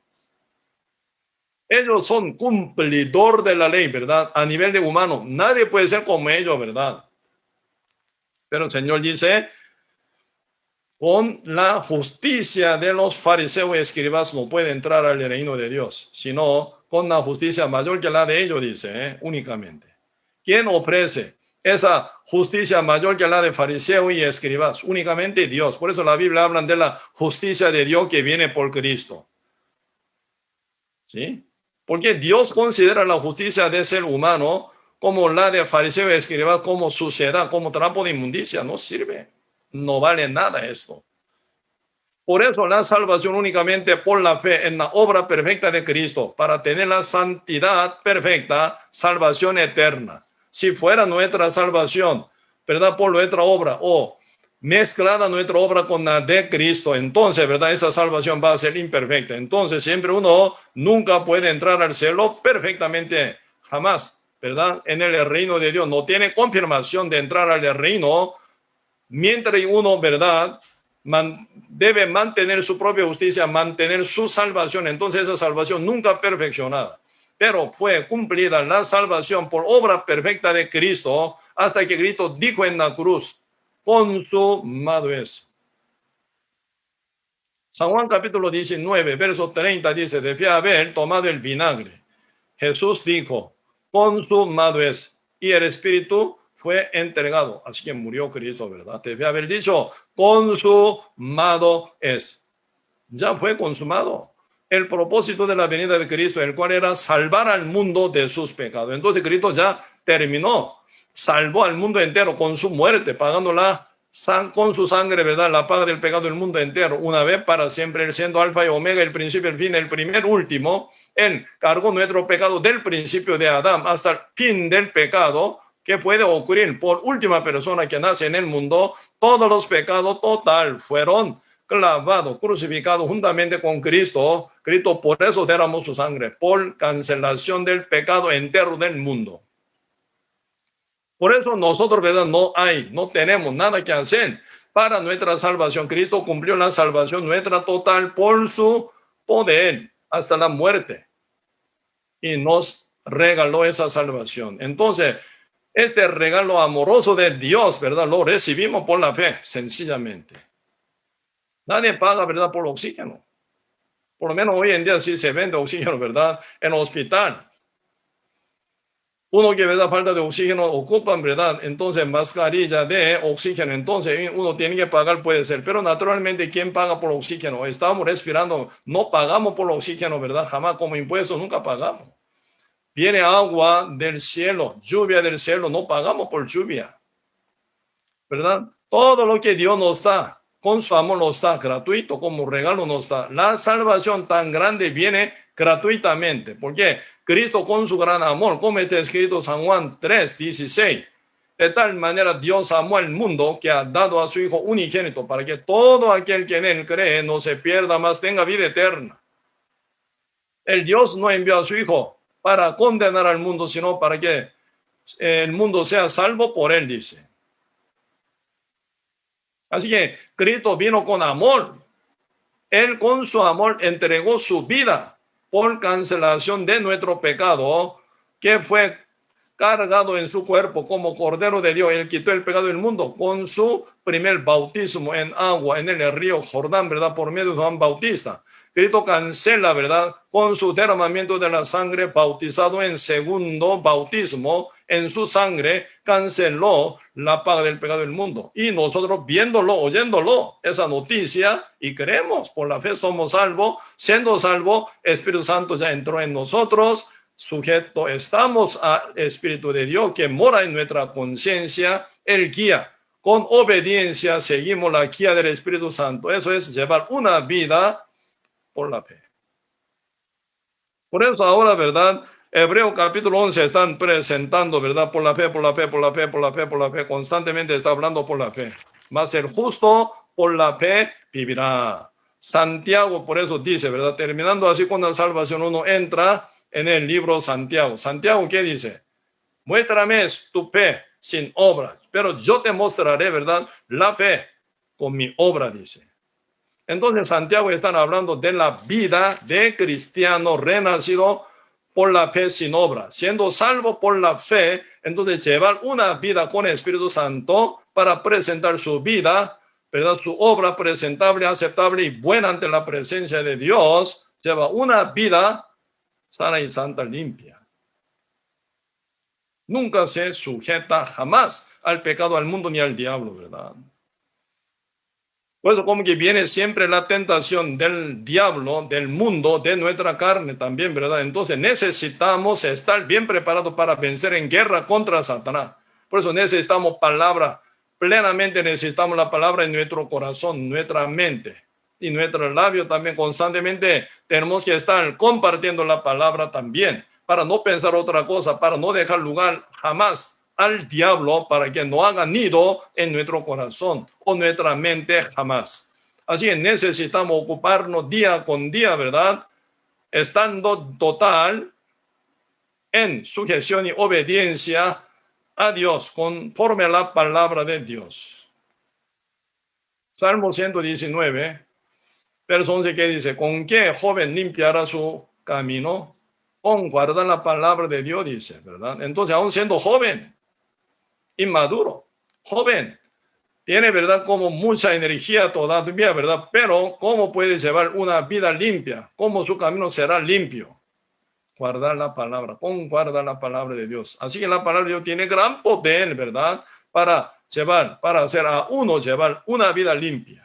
Ellos son cumplidor de la ley, ¿verdad? A nivel de humano. Nadie puede ser como ellos, ¿verdad? Pero el Señor dice, con la justicia de los fariseos y escribas no puede entrar al reino de Dios, sino con la justicia mayor que la de ellos, dice, únicamente. ¿Quién ofrece esa justicia mayor que la de fariseo y escribas? Únicamente Dios. Por eso la Biblia habla de la justicia de Dios que viene por Cristo. ¿Sí? Porque Dios considera la justicia de ser humano como la de fariseo y escribas, como suciedad, como trapo de inmundicia. No sirve. No vale nada esto. Por eso la salvación únicamente por la fe en la obra perfecta de Cristo, para tener la santidad perfecta, salvación eterna. Si fuera nuestra salvación, ¿verdad? Por nuestra obra o mezclada nuestra obra con la de Cristo, entonces, ¿verdad? Esa salvación va a ser imperfecta. Entonces, siempre uno nunca puede entrar al cielo perfectamente, jamás, ¿verdad? En el reino de Dios. No tiene confirmación de entrar al reino mientras uno, ¿verdad? Debe mantener su propia justicia, mantener su salvación. Entonces esa salvación nunca perfeccionada, pero fue cumplida la salvación por obra perfecta de Cristo, hasta que Cristo dijo en la cruz, consumado es. San Juan capítulo 19, verso 30 dice, debía haber tomado el vinagre. Jesús dijo, consumado es, y el Espíritu fue entregado. Así que murió Cristo, ¿verdad? Debe haber dicho, consumado es. Ya fue consumado. El propósito de la venida de Cristo, el cual era salvar al mundo de sus pecados. Entonces Cristo ya terminó, salvó al mundo entero con su muerte, pagándola con su sangre, ¿verdad? La paga del pecado del mundo entero, una vez para siempre, él siendo alfa y omega, el principio, el fin, el primer, último. Él cargó nuestro pecado del principio de Adán hasta el fin del pecado que puede ocurrir por última persona que nace en el mundo. Todos los pecados total fueron clavados, crucificados juntamente con Cristo. Cristo por eso derramó su sangre, por cancelación del pecado entero del mundo. Por eso nosotros, ¿verdad? No tenemos nada que hacer para nuestra salvación. Cristo cumplió la salvación nuestra total por su poder hasta la muerte y nos regaló esa salvación. Entonces, este regalo amoroso de Dios, ¿verdad? Lo recibimos por la fe, sencillamente. Nadie paga, ¿verdad? Por oxígeno. Por lo menos hoy en día sí se vende oxígeno, ¿verdad? En el hospital. Uno que, ¿verdad? Falta de oxígeno ocupan, ¿verdad? Entonces, mascarilla de oxígeno. Entonces, uno tiene que pagar, puede ser. Pero naturalmente, ¿quién paga por oxígeno? Estamos respirando, no pagamos por oxígeno, ¿verdad? Jamás como impuestos, nunca pagamos. Viene agua del cielo, lluvia del cielo, no pagamos por lluvia, ¿verdad? Todo lo que Dios nos da, con su amor nos da, gratuito, como regalo nos da. La salvación tan grande viene gratuitamente, porque Cristo con su gran amor, como está escrito San Juan 3:16, de tal manera Dios amó al mundo que ha dado a su Hijo unigénito, para que todo aquel que en él cree no se pierda, mas tenga vida eterna. El Dios no envió a su Hijo para condenar al mundo, sino para que el mundo sea salvo por él, dice. Así que Cristo vino con amor. Él con su amor entregó su vida por cancelación de nuestro pecado, que fue cargado en su cuerpo como Cordero de Dios. Él quitó el pecado del mundo con su primer bautismo en agua en el río Jordán, ¿verdad? Por medio de Juan Bautista. Cristo cancela, ¿verdad? Con su derramamiento de la sangre, bautizado en segundo bautismo, en su sangre, canceló la paga del pecado del mundo. Y nosotros viéndolo, oyéndolo, esa noticia, y creemos, por la fe somos salvos. Siendo salvos, Espíritu Santo ya entró en nosotros, sujeto estamos al Espíritu de Dios que mora en nuestra conciencia, el guía. Con obediencia seguimos la guía del Espíritu Santo. Eso es llevar una vida por la fe. Por eso ahora, ¿verdad? Hebreo capítulo 11 están presentando, ¿verdad? Por la fe, por la fe, por la fe, por la fe, por la fe. Constantemente está hablando por la fe. Mas el justo por la fe vivirá. Santiago por eso dice, ¿verdad? Terminando así con la salvación, uno entra en el libro Santiago. Santiago, ¿qué dice? Muéstrame tu fe sin obras, pero yo te mostraré, ¿verdad? La fe con mi obra, dice. Entonces Santiago están hablando de la vida de cristiano renacido por la fe sin obra, siendo salvo por la fe. Entonces llevar una vida con el Espíritu Santo para presentar su vida, ¿verdad? Su obra presentable, aceptable y buena ante la presencia de Dios, lleva una vida sana y santa, limpia. Nunca se sujeta jamás al pecado, al mundo ni al diablo, ¿verdad? Por eso como que viene siempre la tentación del diablo, del mundo, de nuestra carne también, ¿verdad? Entonces necesitamos estar bien preparados para vencer en guerra contra Satanás. Por eso necesitamos palabra, plenamente necesitamos la palabra en nuestro corazón, nuestra mente. y nuestro labio también constantemente tenemos que estar compartiendo la palabra también, para no pensar otra cosa, para no dejar lugar jamás al diablo, para que no haga nido en nuestro corazón o nuestra mente jamás. Así que necesitamos ocuparnos día con día, ¿verdad? Estando total en sujeción y obediencia a Dios, conforme a la palabra de Dios. Salmo 119, verso 11, que dice: ¿con qué joven limpiará su camino? Con guardar la palabra de Dios, dice, ¿verdad? Entonces, aún siendo joven, inmaduro, joven, tiene, ¿verdad?, como mucha energía todavía, ¿verdad? Pero, ¿cómo puede llevar una vida limpia? ¿Cómo su camino será limpio? Guardar la palabra, con guardar la palabra de Dios. Así que la palabra de Dios tiene gran poder, ¿verdad?, para hacer a uno llevar una vida limpia.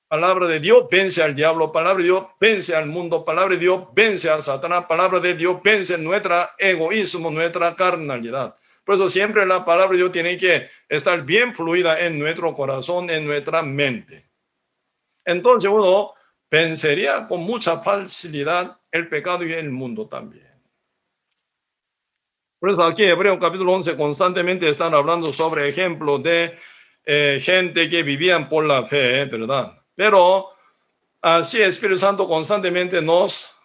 Palabra de Dios vence al diablo, palabra de Dios vence al mundo, palabra de Dios vence a Satanás, palabra de Dios vence nuestro egoísmo, nuestra carnalidad. Por eso siempre la palabra de Dios tiene que estar bien fluida en nuestro corazón, en nuestra mente. Entonces uno vencería con mucha facilidad el pecado y el mundo también. Por eso aquí Hebreos capítulo 11 constantemente están hablando sobre ejemplos de gente que vivían por la fe, ¿verdad? Pero así el Espíritu Santo constantemente nos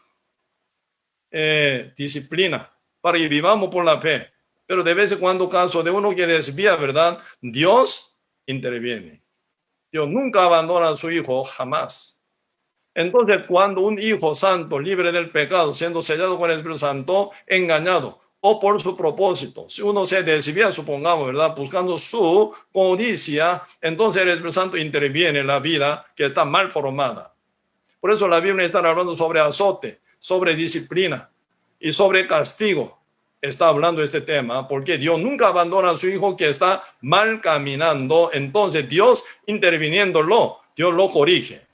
disciplina para que vivamos por la fe. Pero de vez en cuando, caso de uno que desvía, ¿verdad?, Dios interviene. Dios nunca abandona a su hijo, jamás. Entonces, cuando un hijo santo, libre del pecado, siendo sellado con el Espíritu Santo, engañado, o por su propósito, si uno se desvía, supongamos, ¿verdad?, buscando su codicia, entonces el Espíritu Santo interviene en la vida que está mal formada. Por eso la Biblia está hablando sobre azote, sobre disciplina y sobre castigo. Está hablando de este tema porque Dios nunca abandona a su hijo que está mal caminando. Entonces Dios interviniéndolo, Dios lo corrige.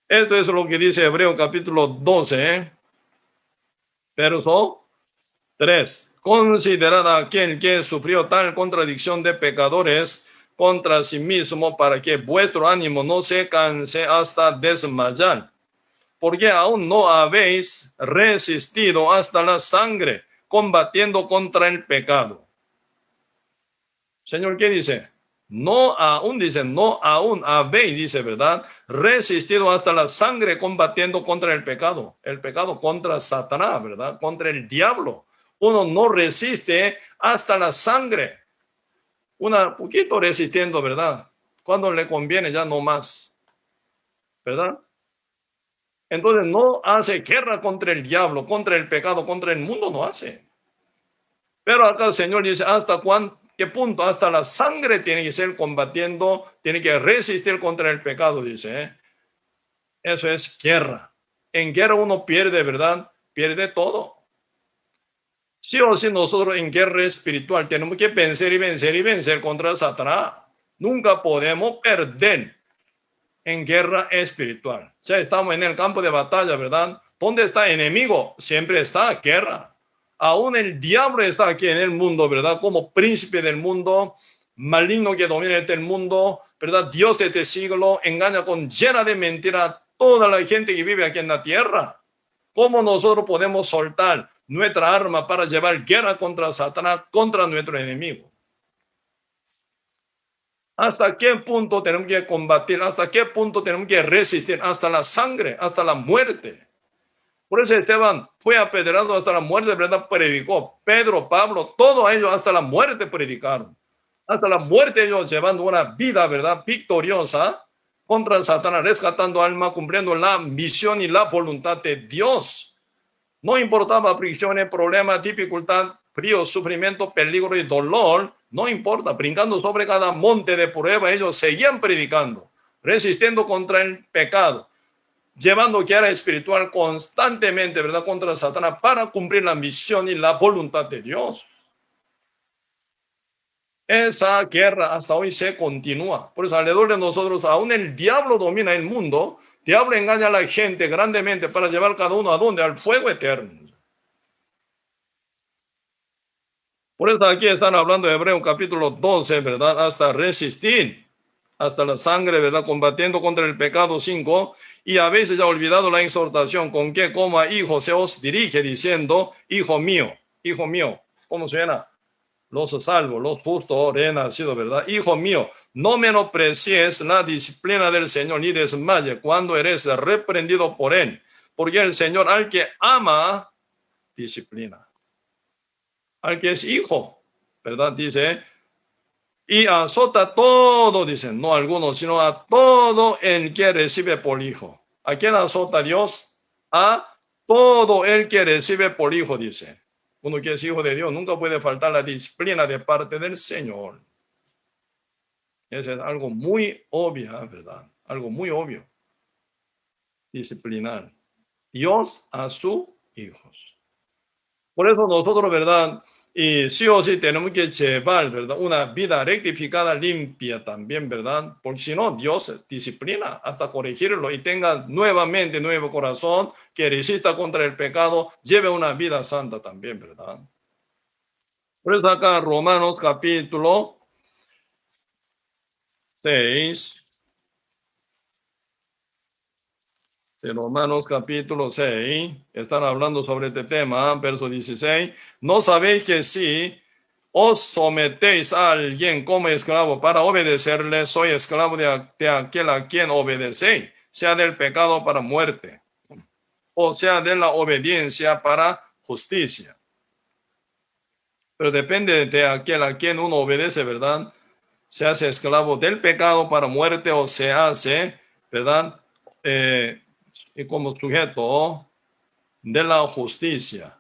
Esto es lo que dice Hebreo capítulo 12, verso 3. Considerad a aquel que sufrió tal contradicción de pecadores contra sí mismo, para que vuestro ánimo no se canse hasta desmayar, porque aún no habéis resistido hasta la sangre, combatiendo contra el pecado. Señor, ¿qué dice? No aún habéis, dice, ¿verdad?, resistido hasta la sangre, combatiendo contra el pecado contra Satanás, ¿verdad?, contra el diablo. Uno no resiste hasta la sangre. Un poquito resistiendo, ¿verdad?, cuando le conviene, ya no más, ¿verdad? Entonces no hace guerra contra el diablo, contra el pecado, contra el mundo, no hace. Pero acá el Señor dice: ¿hasta qué punto? Hasta la sangre tiene que ser combatiendo, tiene que resistir contra el pecado, dice. Eso es guerra. En guerra uno pierde, ¿verdad? Pierde todo. Sí o sí, nosotros en guerra espiritual tenemos que vencer y vencer y vencer contra Satanás. Nunca podemos perder en guerra espiritual. Ya estamos en el campo de batalla, ¿verdad? ¿Dónde está el enemigo? Siempre está guerra. Aún el diablo está aquí en el mundo, ¿verdad?, como príncipe del mundo, maligno que domina este mundo, ¿verdad? Dios de este siglo engaña con llena de mentira a toda la gente que vive aquí en la tierra. ¿Cómo nosotros podemos soltar nuestra arma para llevar guerra contra Satanás, contra nuestro enemigo? ¿Hasta qué punto tenemos que combatir? ¿Hasta qué punto tenemos que resistir? Hasta la sangre, hasta la muerte. Por eso Esteban fue apedreado hasta la muerte, ¿verdad? Predicó. Pedro, Pablo, todos ellos hasta la muerte predicaron. Hasta la muerte ellos llevando una vida, ¿verdad?, victoriosa contra Satanás, rescatando alma, cumpliendo la misión y la voluntad de Dios. No importaba aflicciones, problemas, dificultad, frío, sufrimiento, peligro y dolor. No importa, brincando sobre cada monte de prueba, ellos seguían predicando, resistiendo contra el pecado, llevando guerra espiritual constantemente, ¿verdad?, contra Satanás para cumplir la misión y la voluntad de Dios. Esa guerra hasta hoy se continúa. Por eso alrededor de nosotros aún el diablo domina el mundo. El diablo engaña a la gente grandemente para llevar cada uno a donde, al fuego eterno. Por eso aquí están hablando de Hebreo capítulo 12, ¿verdad? Hasta resistir. hasta la sangre, ¿verdad? Combatiendo contra el pecado. 5. Y habéis ya olvidado la exhortación con que como a hijo se os dirige diciendo, hijo mío, ¿cómo suena? Los salvos, los justos, renacidos, ¿verdad? Hijo mío, no menosprecies la disciplina del Señor ni desmayes cuando eres reprendido por Él, porque el Señor al que ama, disciplina. Al que es hijo, ¿verdad? Dice, y azota todo, dicen, no a algunos, sino a todo el que recibe por hijo. ¿A quién azota Dios? A todo el que recibe por hijo, dice. Uno que es hijo de Dios, nunca puede faltar la disciplina de parte del Señor. Eso es algo muy obvio, ¿verdad? Algo muy obvio. Disciplinar. Dios a sus hijos. Por eso nosotros, ¿verdad? Y sí o sí tenemos que llevar, ¿verdad? Una vida rectificada, limpia también, ¿verdad? Porque si no, Dios disciplina hasta corregirlo y tenga nuevamente nuevo corazón, que resista contra el pecado, lleve una vida santa también, ¿verdad? Por eso acá Romanos capítulo 6. Romanos capítulo 6, están hablando sobre este tema, verso 16. ¿No sabéis que si os sometéis a alguien como esclavo para obedecerle, soy esclavo de aquel a quien obedecéis, sea del pecado para muerte, o sea de la obediencia para justicia? Pero depende de aquel a quien uno obedece, ¿verdad? Se hace esclavo del pecado para muerte o se hace, ¿verdad? Y como sujeto de la justicia.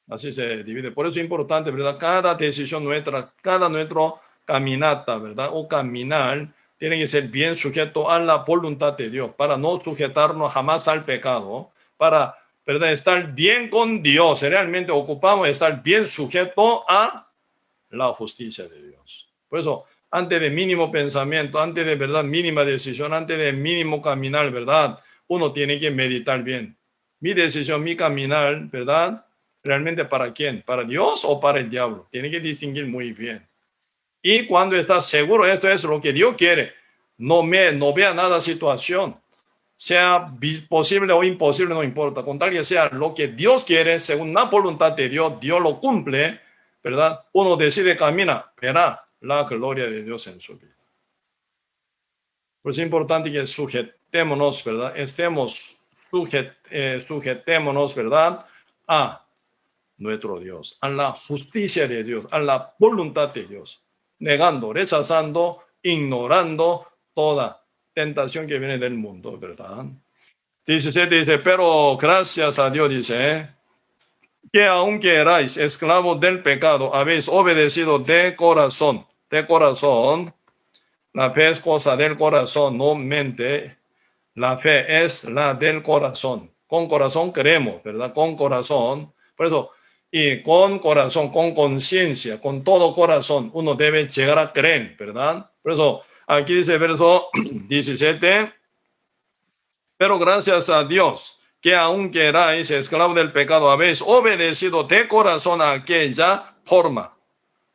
Así se divide. Por eso es importante, ¿verdad? Cada decisión nuestra, cada nuestro caminata, ¿verdad? O caminar, tiene que ser bien sujeto a la voluntad de Dios, para no sujetarnos jamás al pecado, para, ¿verdad? Estar bien con Dios. Realmente ocupamos estar bien sujeto a la justicia de Dios. Por eso, antes de mínimo pensamiento, antes de, ¿verdad? Mínima decisión, antes de mínimo caminar, ¿verdad? Uno tiene que meditar bien. Mi decisión, mi caminar, ¿verdad? ¿Realmente para quién? ¿Para Dios o para el diablo? Tiene que distinguir muy bien. Y cuando estás seguro, esto es lo que Dios quiere. No vea nada situación. Sea posible o imposible, no importa. Con tal que sea lo que Dios quiere, según la voluntad de Dios, Dios lo cumple, ¿verdad? Uno decide caminar, verá la gloria de Dios en su vida. Pues es importante que sujetémonos, ¿verdad? Sujetémonos, ¿verdad? A nuestro Dios, a la justicia de Dios, a la voluntad de Dios, negando, rechazando, ignorando toda tentación que viene del mundo, ¿verdad? 17 dice, pero gracias a Dios, dice, que aunque erais esclavos del pecado, habéis obedecido de corazón, de corazón. La fe es cosa del corazón, no mente. La fe es la del corazón. Con corazón creemos, ¿verdad? Con corazón. Por eso, y con corazón, con conciencia, con todo corazón, uno debe llegar a creer, ¿verdad? Por eso, aquí dice verso 17, pero gracias a Dios, que aunque erais esclavos del pecado, habéis obedecido de corazón a aquella forma.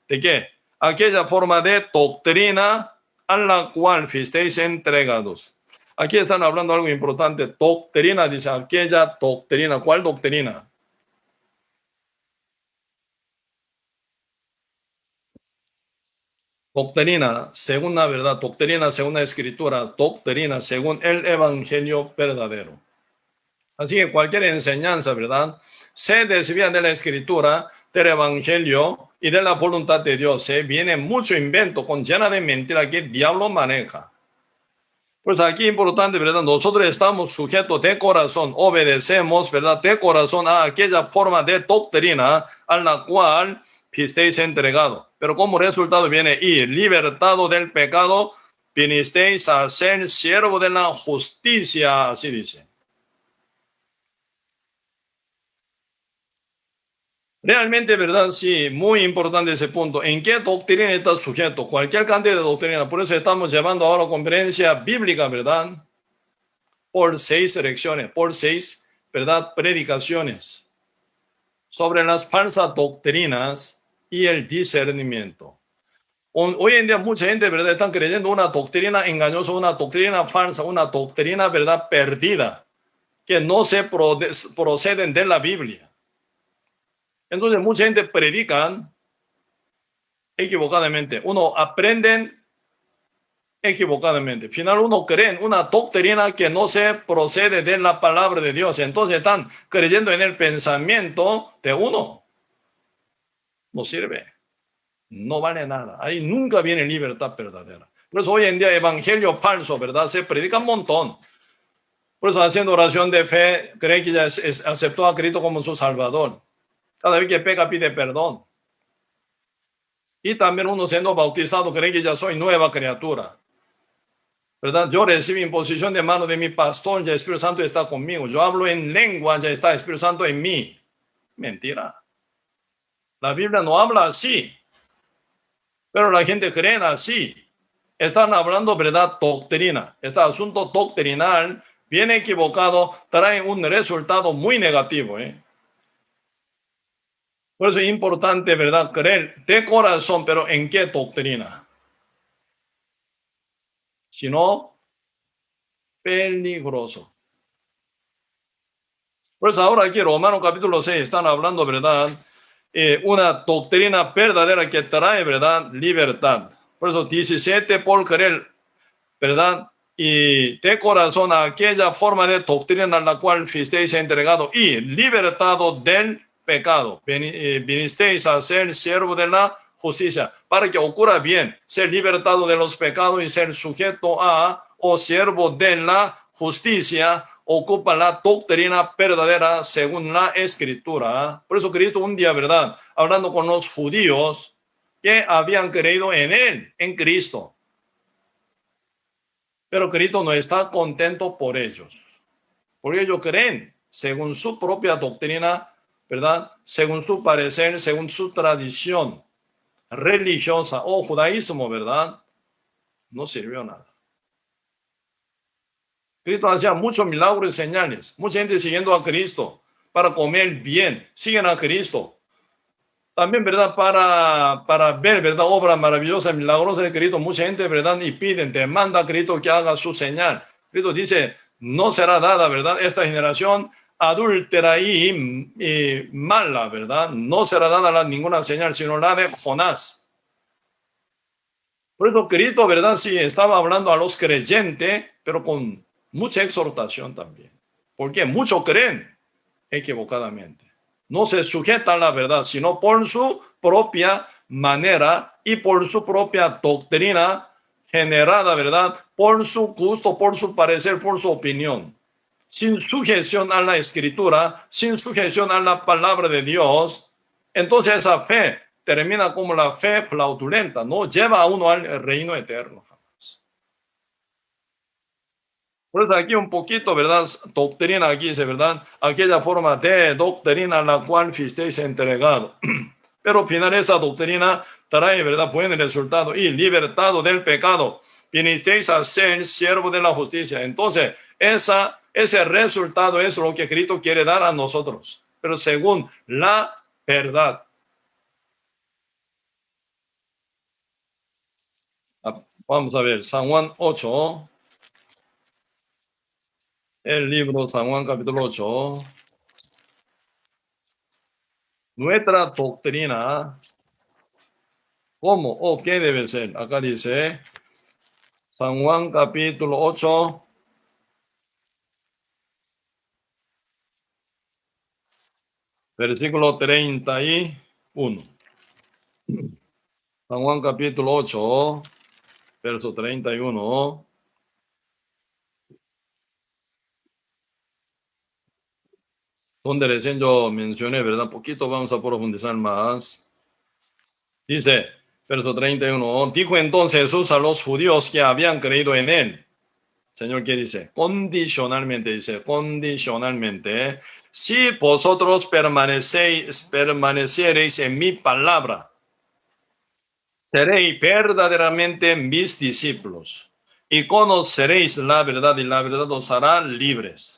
¿De qué? Aquella forma de doctrina a la cual fuisteis entregados. Aquí están hablando algo importante. Doctrina, dice, aquella doctrina. ¿Cuál doctrina? Doctrina, según la verdad. Doctrina, según la escritura. Doctrina, según el evangelio verdadero. Así que cualquier enseñanza, ¿verdad? Se desvía de la escritura, del evangelio y de la voluntad de Dios. Viene mucho invento con llena de mentira que el diablo maneja. Pues aquí importante, ¿verdad? Nosotros estamos sujetos de corazón, obedecemos, ¿verdad? De corazón a aquella forma de doctrina a la cual fuisteis entregado. Pero como resultado viene, y libertado del pecado, vinisteis a ser siervo de la justicia, así dice. Realmente, ¿verdad? Sí, muy importante ese punto. ¿En qué doctrina está sujeto? Cualquier cantidad de doctrina. Por eso estamos llevando ahora conferencia bíblica, ¿verdad? Por 6 lecciones, por 6, ¿verdad? Predicaciones sobre las falsas doctrinas y el discernimiento. Hoy en día mucha gente, ¿verdad? Están creyendo una doctrina engañosa, una doctrina falsa, una doctrina, ¿verdad? Perdida, que no se proceden de la Biblia. Entonces mucha gente predican equivocadamente. Uno aprende equivocadamente. Al final uno cree en una doctrina que no se procede de la palabra de Dios. Entonces están creyendo en el pensamiento de uno. No sirve. No vale nada. Ahí nunca viene libertad verdadera. Por eso hoy en día evangelio falso, ¿verdad? Se predica un montón. Por eso haciendo oración de fe, cree que ya aceptó a Cristo como su Salvador. Cada vez que peca pide perdón. Y también uno siendo bautizado cree que ya soy nueva criatura. ¿Verdad? Yo recibí imposición de mano de mi pastor, ya el Espíritu Santo está conmigo. Yo hablo en lengua, ya está el Espíritu Santo en mí. Mentira. La Biblia no habla así. Pero la gente cree así. Están hablando, ¿verdad? Doctrina. Este asunto doctrinal, bien equivocado, trae un resultado muy negativo. Por eso es importante, ¿verdad? Creer de corazón, pero ¿en qué doctrina? Si no, peligroso. Por eso ahora aquí, Romanos capítulo 6, están hablando, ¿verdad? Una doctrina verdadera que trae, ¿verdad? Libertad. Por eso 17, por creer, ¿verdad? Y de corazón a aquella forma de doctrina a la cual fuisteis entregado y libertado del pecado. Vinisteis a ser siervo de la justicia, para que ocurra bien, ser libertado de los pecados y ser sujeto a o siervo de la justicia, ocupa la doctrina verdadera según la escritura. Por eso Cristo un día, ¿verdad? Hablando con los judíos que habían creído en él, en Cristo. Pero Cristo no está contento por ellos. Porque ellos creen según su propia doctrina, ¿verdad? Según su parecer, según su tradición religiosa o judaísmo, ¿verdad? No sirvió nada. Cristo hacía muchos milagros y señales. Mucha gente siguiendo a Cristo para comer bien. Siguen a Cristo. También, ¿verdad? Para ver, ¿verdad? Obras maravillosas, milagrosas de Cristo. Mucha gente, ¿verdad? Y piden, demanda a Cristo que haga su señal. Cristo dice, no será dada, ¿verdad? Esta generación adúltera y mala, ¿verdad? No será dada ninguna señal, sino la de Jonás. Por eso Cristo, ¿verdad? Sí, estaba hablando a los creyentes, pero con mucha exhortación también. Porque muchos creen equivocadamente. No se sujeta a la verdad, sino por su propia manera y por su propia doctrina generada, ¿verdad? Por su gusto, por su parecer, por su opinión. Sin sujeción a la escritura, sin sujeción a la palabra de Dios, entonces esa fe termina como la fe fraudulenta, no lleva a uno al reino eterno. Por eso aquí un poquito, ¿verdad? Doctrina aquí dice, ¿verdad? Aquella forma de doctrina a la cual fuisteis entregado. Pero al final esa doctrina trae, ¿verdad? Buen resultado y libertado del pecado. Vinisteis a ser siervo de la justicia. Entonces, ese resultado es lo que Cristo quiere dar a nosotros. Pero según la verdad. Vamos a ver, San Juan 8. El libro San Juan capítulo 8. Nuestra doctrina, ¿cómo o qué debe ser? Acá dice San Juan capítulo 8, versículo 31. San Juan capítulo 8, verso 31. Donde recién yo mencioné, ¿verdad? Un poquito vamos a profundizar más. Dice, verso 31. Dijo entonces Jesús a los judíos que habían creído en él. Señor, ¿qué dice? Condicionalmente, dice, condicionalmente. Si vosotros permaneciereis en mi palabra, seréis verdaderamente mis discípulos y conoceréis la verdad y la verdad os hará libres.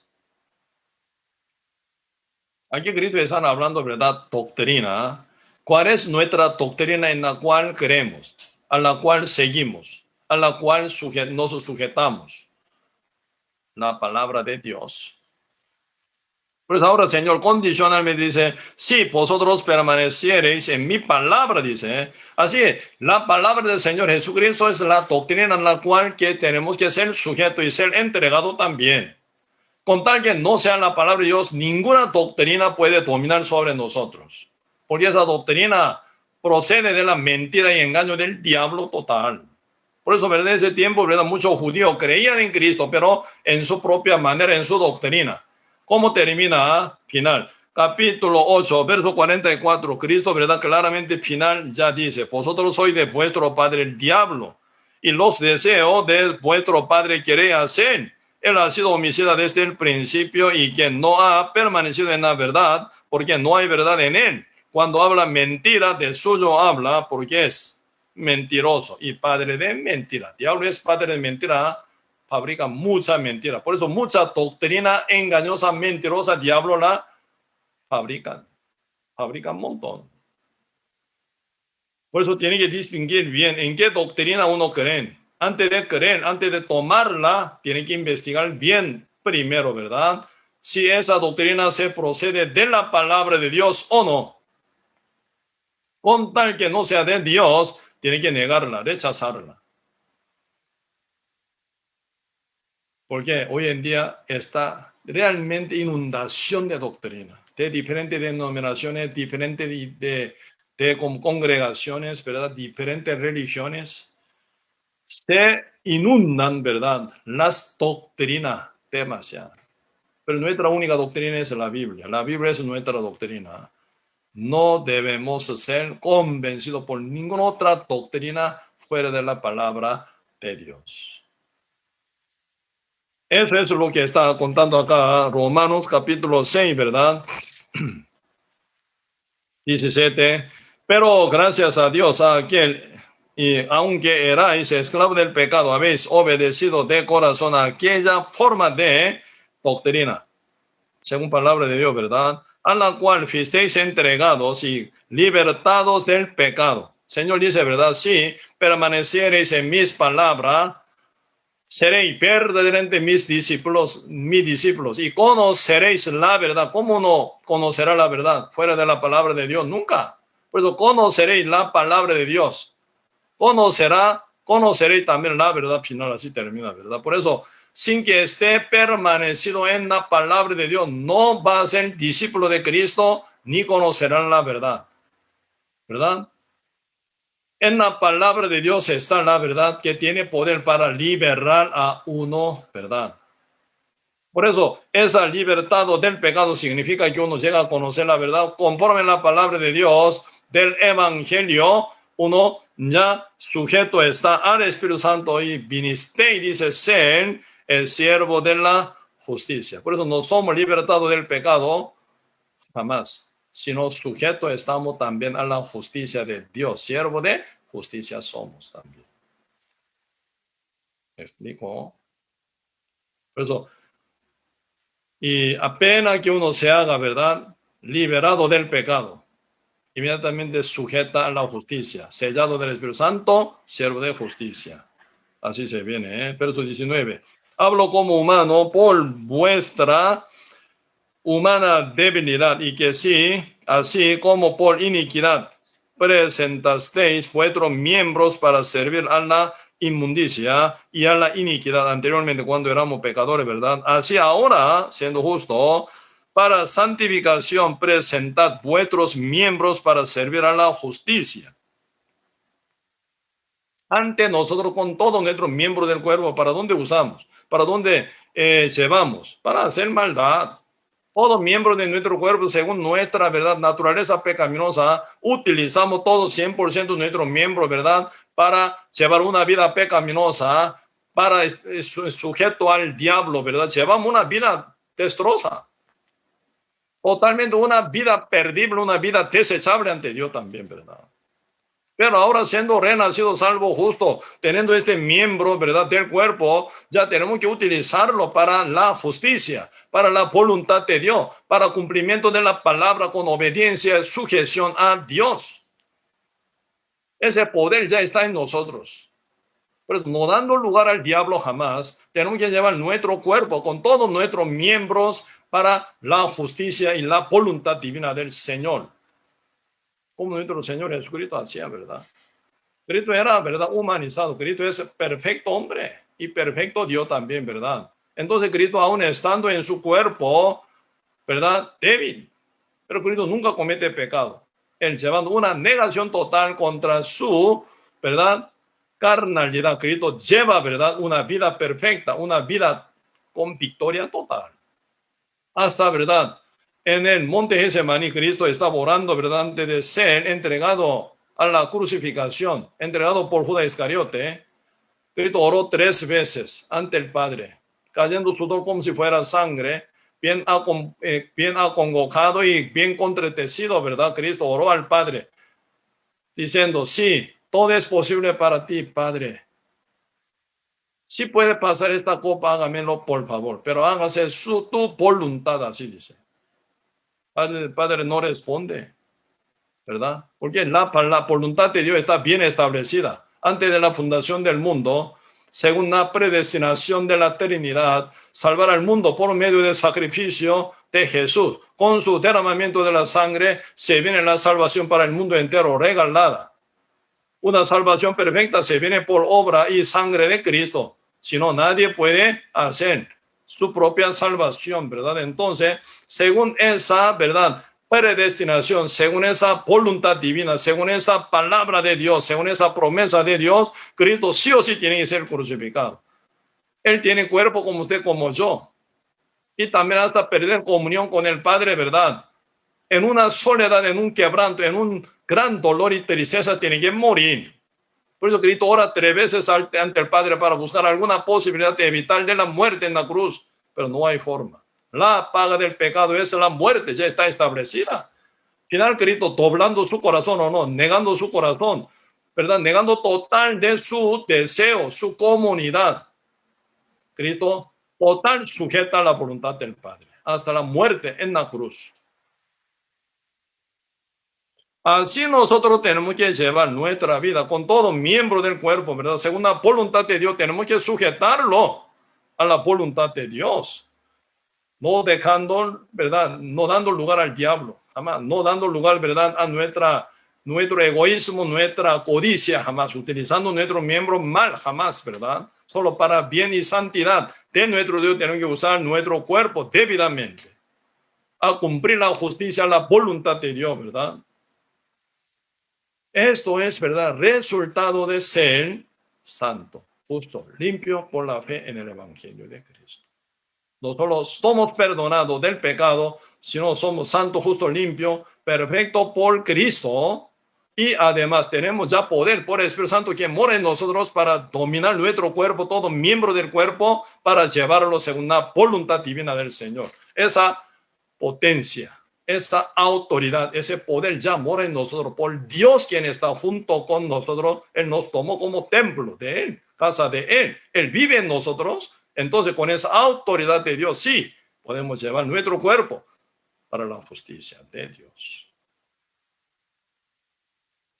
Aquí Cristo está hablando, ¿verdad? Doctrina. ¿Cuál es nuestra doctrina en la cual creemos? a la cual seguimos, a la cual nos sujetamos. La palabra de Dios. Pues ahora, Señor, condicionalmente dice, si vosotros permaneciereis en mi palabra, dice. Así, la palabra del Señor Jesucristo es la doctrina en la cual que tenemos que ser sujeto y ser entregado también. Con tal que no sea la palabra de Dios, ninguna doctrina puede dominar sobre nosotros. Porque esa doctrina procede de la mentira y engaño del diablo total. Por eso, ¿verdad? En ese tiempo, ¿verdad? Muchos judíos creían en Cristo, pero en su propia manera, en su doctrina. ¿Cómo termina? Final. Capítulo 8, verso 44. Cristo, ¿verdad? Claramente final ya dice, vosotros sois de vuestro padre el diablo, y los deseos de vuestro padre queréis hacer. Él ha sido homicida desde el principio y que no ha permanecido en la verdad, porque no hay verdad en él. Cuando habla mentira, de suyo habla, porque es mentiroso y padre de mentira. Diablo es padre de mentira, fabrica mucha mentira. Por eso mucha doctrina engañosa, mentirosa, diablo la fabrica un montón. Por eso tiene que distinguir bien en qué doctrina uno cree. Antes de creer, antes de tomarla, tiene que investigar bien primero, ¿verdad? Si esa doctrina se procede de la palabra de Dios o no. Con tal que no sea de Dios, tiene que negarla, rechazarla. Porque hoy en día está realmente inundación de doctrina, de diferentes denominaciones, diferentes de congregaciones, ¿verdad? Diferentes religiones. Se inundan, ¿verdad? Las doctrinas demasiado. Pero nuestra única doctrina es la Biblia. La Biblia es nuestra doctrina. No debemos ser convencidos por ninguna otra doctrina fuera de la palabra de Dios. Eso es lo que está contando acá Romanos capítulo 6, ¿verdad? 17. Pero gracias a Dios, a aquel, y aunque erais esclavos del pecado, habéis obedecido de corazón a aquella forma de doctrina, según palabra de Dios, ¿verdad? A la cual fuisteis entregados y libertados del pecado. Señor dice, ¿verdad? Si permaneciereis en mis palabras, seréis verdaderamente mis discípulos, y conoceréis la verdad. ¿Cómo no conocerá la verdad fuera de la palabra de Dios? Nunca. Por eso conoceréis la palabra de Dios. Conoceréis también la verdad final. Así termina, ¿verdad? Por eso, sin que esté permanecido en la palabra de Dios, no va a ser discípulo de Cristo ni conocerán la verdad, ¿verdad? En la palabra de Dios está la verdad que tiene poder para liberar a uno, ¿verdad? Por eso, esa libertad del pecado significa que uno llega a conocer la verdad conforme a la palabra de Dios, del Evangelio. Uno ya sujeto está al Espíritu Santo y viniste, dice, ser el siervo de la justicia. Por eso no somos libertados del pecado, jamás, sino sujeto estamos también a la justicia de Dios. Siervo de justicia somos también. ¿Me explico? Por eso, y apenas que uno se haga, ¿verdad? Liberado del pecado, inmediatamente sujeta a la justicia, sellado del Espíritu Santo, siervo de justicia. Así se viene, ¿eh? Verso 19. Hablo como humano por vuestra humana debilidad y que sí, así como por iniquidad, presentasteis vuestros miembros para servir a la inmundicia y a la iniquidad anteriormente cuando éramos pecadores, ¿verdad? Así ahora, siendo justo, para santificación presentad vuestros miembros para servir a la justicia. Ante nosotros con todos nuestros miembros del cuerpo, ¿para dónde usamos? ¿Para dónde llevamos? Para hacer maldad. Todos miembros de nuestro cuerpo, según nuestra verdad, naturaleza pecaminosa, utilizamos todos 100% nuestros miembros, ¿verdad? Para llevar una vida pecaminosa, para sujeto al diablo, ¿verdad? Llevamos una vida destroza. Totalmente una vida perdible, una vida desechable ante Dios también, ¿verdad? Pero ahora siendo renacido, salvo, justo, teniendo este miembro, ¿verdad?, del cuerpo, ya tenemos que utilizarlo para la justicia, para la voluntad de Dios, para cumplimiento de la palabra con obediencia y sujeción a Dios. Ese poder ya está en nosotros. Pero no dando lugar al diablo jamás, tenemos que llevar nuestro cuerpo con todos nuestros miembros para la justicia y la voluntad divina del Señor. Como nuestro Señor Jesucristo hacía, ¿verdad? Cristo era, ¿verdad?, humanizado. Cristo es perfecto hombre y perfecto Dios también, ¿verdad? Entonces Cristo, aún estando en su cuerpo, ¿verdad?, débil, pero Cristo nunca comete pecado. Él llevando una negación total contra su, ¿verdad?, carnalidad. Cristo lleva, ¿verdad?, una vida perfecta, una vida con victoria total. Hasta, ¿verdad?, en el monte Getsemaní, Cristo estaba orando, ¿verdad?, antes de ser entregado a la crucificación, entregado por Judas Iscariote. Cristo oró 3 veces ante el Padre, cayendo sudor como si fuera sangre, bien acongojado y bien contretecido, ¿verdad? Cristo oró al Padre, diciendo, sí, todo es posible para ti, Padre. Si puede pasar esta copa, hágamelo por favor, pero hágase tu voluntad, así dice. El Padre no responde, ¿verdad? Porque la voluntad de Dios está bien establecida. Antes de la fundación del mundo, según la predestinación de la Trinidad, salvar al mundo por medio del sacrificio de Jesús. Con su derramamiento de la sangre se viene la salvación para el mundo entero regalada. Una salvación perfecta se viene por obra y sangre de Cristo. Si no, nadie puede hacer su propia salvación, ¿verdad? Entonces, según esa, ¿verdad?, predestinación, según esa voluntad divina, según esa palabra de Dios, según esa promesa de Dios, Cristo sí o sí tiene que ser crucificado. Él tiene cuerpo como usted, como yo. Y también hasta perder comunión con el Padre, ¿verdad? En una soledad, en un quebranto, en un gran dolor y tristeza, tiene que morir. Por eso Cristo ora 3 veces ante el Padre para buscar alguna posibilidad de evitar de la muerte en la cruz, pero no hay forma. La paga del pecado es la muerte, ya está establecida. Final Cristo doblando su corazón o no, negando su corazón, ¿verdad? Negando total de su deseo, su comunidad. Cristo total sujeta a la voluntad del Padre, hasta la muerte en la cruz. Así nosotros tenemos que llevar nuestra vida con todo miembro del cuerpo, ¿verdad? Según la voluntad de Dios, tenemos que sujetarlo a la voluntad de Dios. No dejando, ¿verdad? No dando lugar al diablo, jamás. No dando lugar, ¿verdad?, a nuestro egoísmo, nuestra codicia, jamás. Utilizando nuestro miembro mal, jamás, ¿verdad? Solo para bien y santidad de nuestro Dios tenemos que usar nuestro cuerpo debidamente a cumplir la justicia, la voluntad de Dios, ¿verdad? Esto es, ¿verdad?, resultado de ser santo, justo, limpio por la fe en el Evangelio de Cristo. No solo somos perdonados del pecado, sino somos santos, justo, limpio, perfecto por Cristo. Y además tenemos ya poder por el Espíritu Santo que mora en nosotros para dominar nuestro cuerpo, todo miembro del cuerpo, para llevarlo según la voluntad divina del Señor. Esa potencia, esa autoridad, ese poder ya mora en nosotros por Dios, quien está junto con nosotros. Él nos tomó como templo de Él, casa de Él. Él vive en nosotros. Entonces, con esa autoridad de Dios, sí, podemos llevar nuestro cuerpo para la justicia de Dios.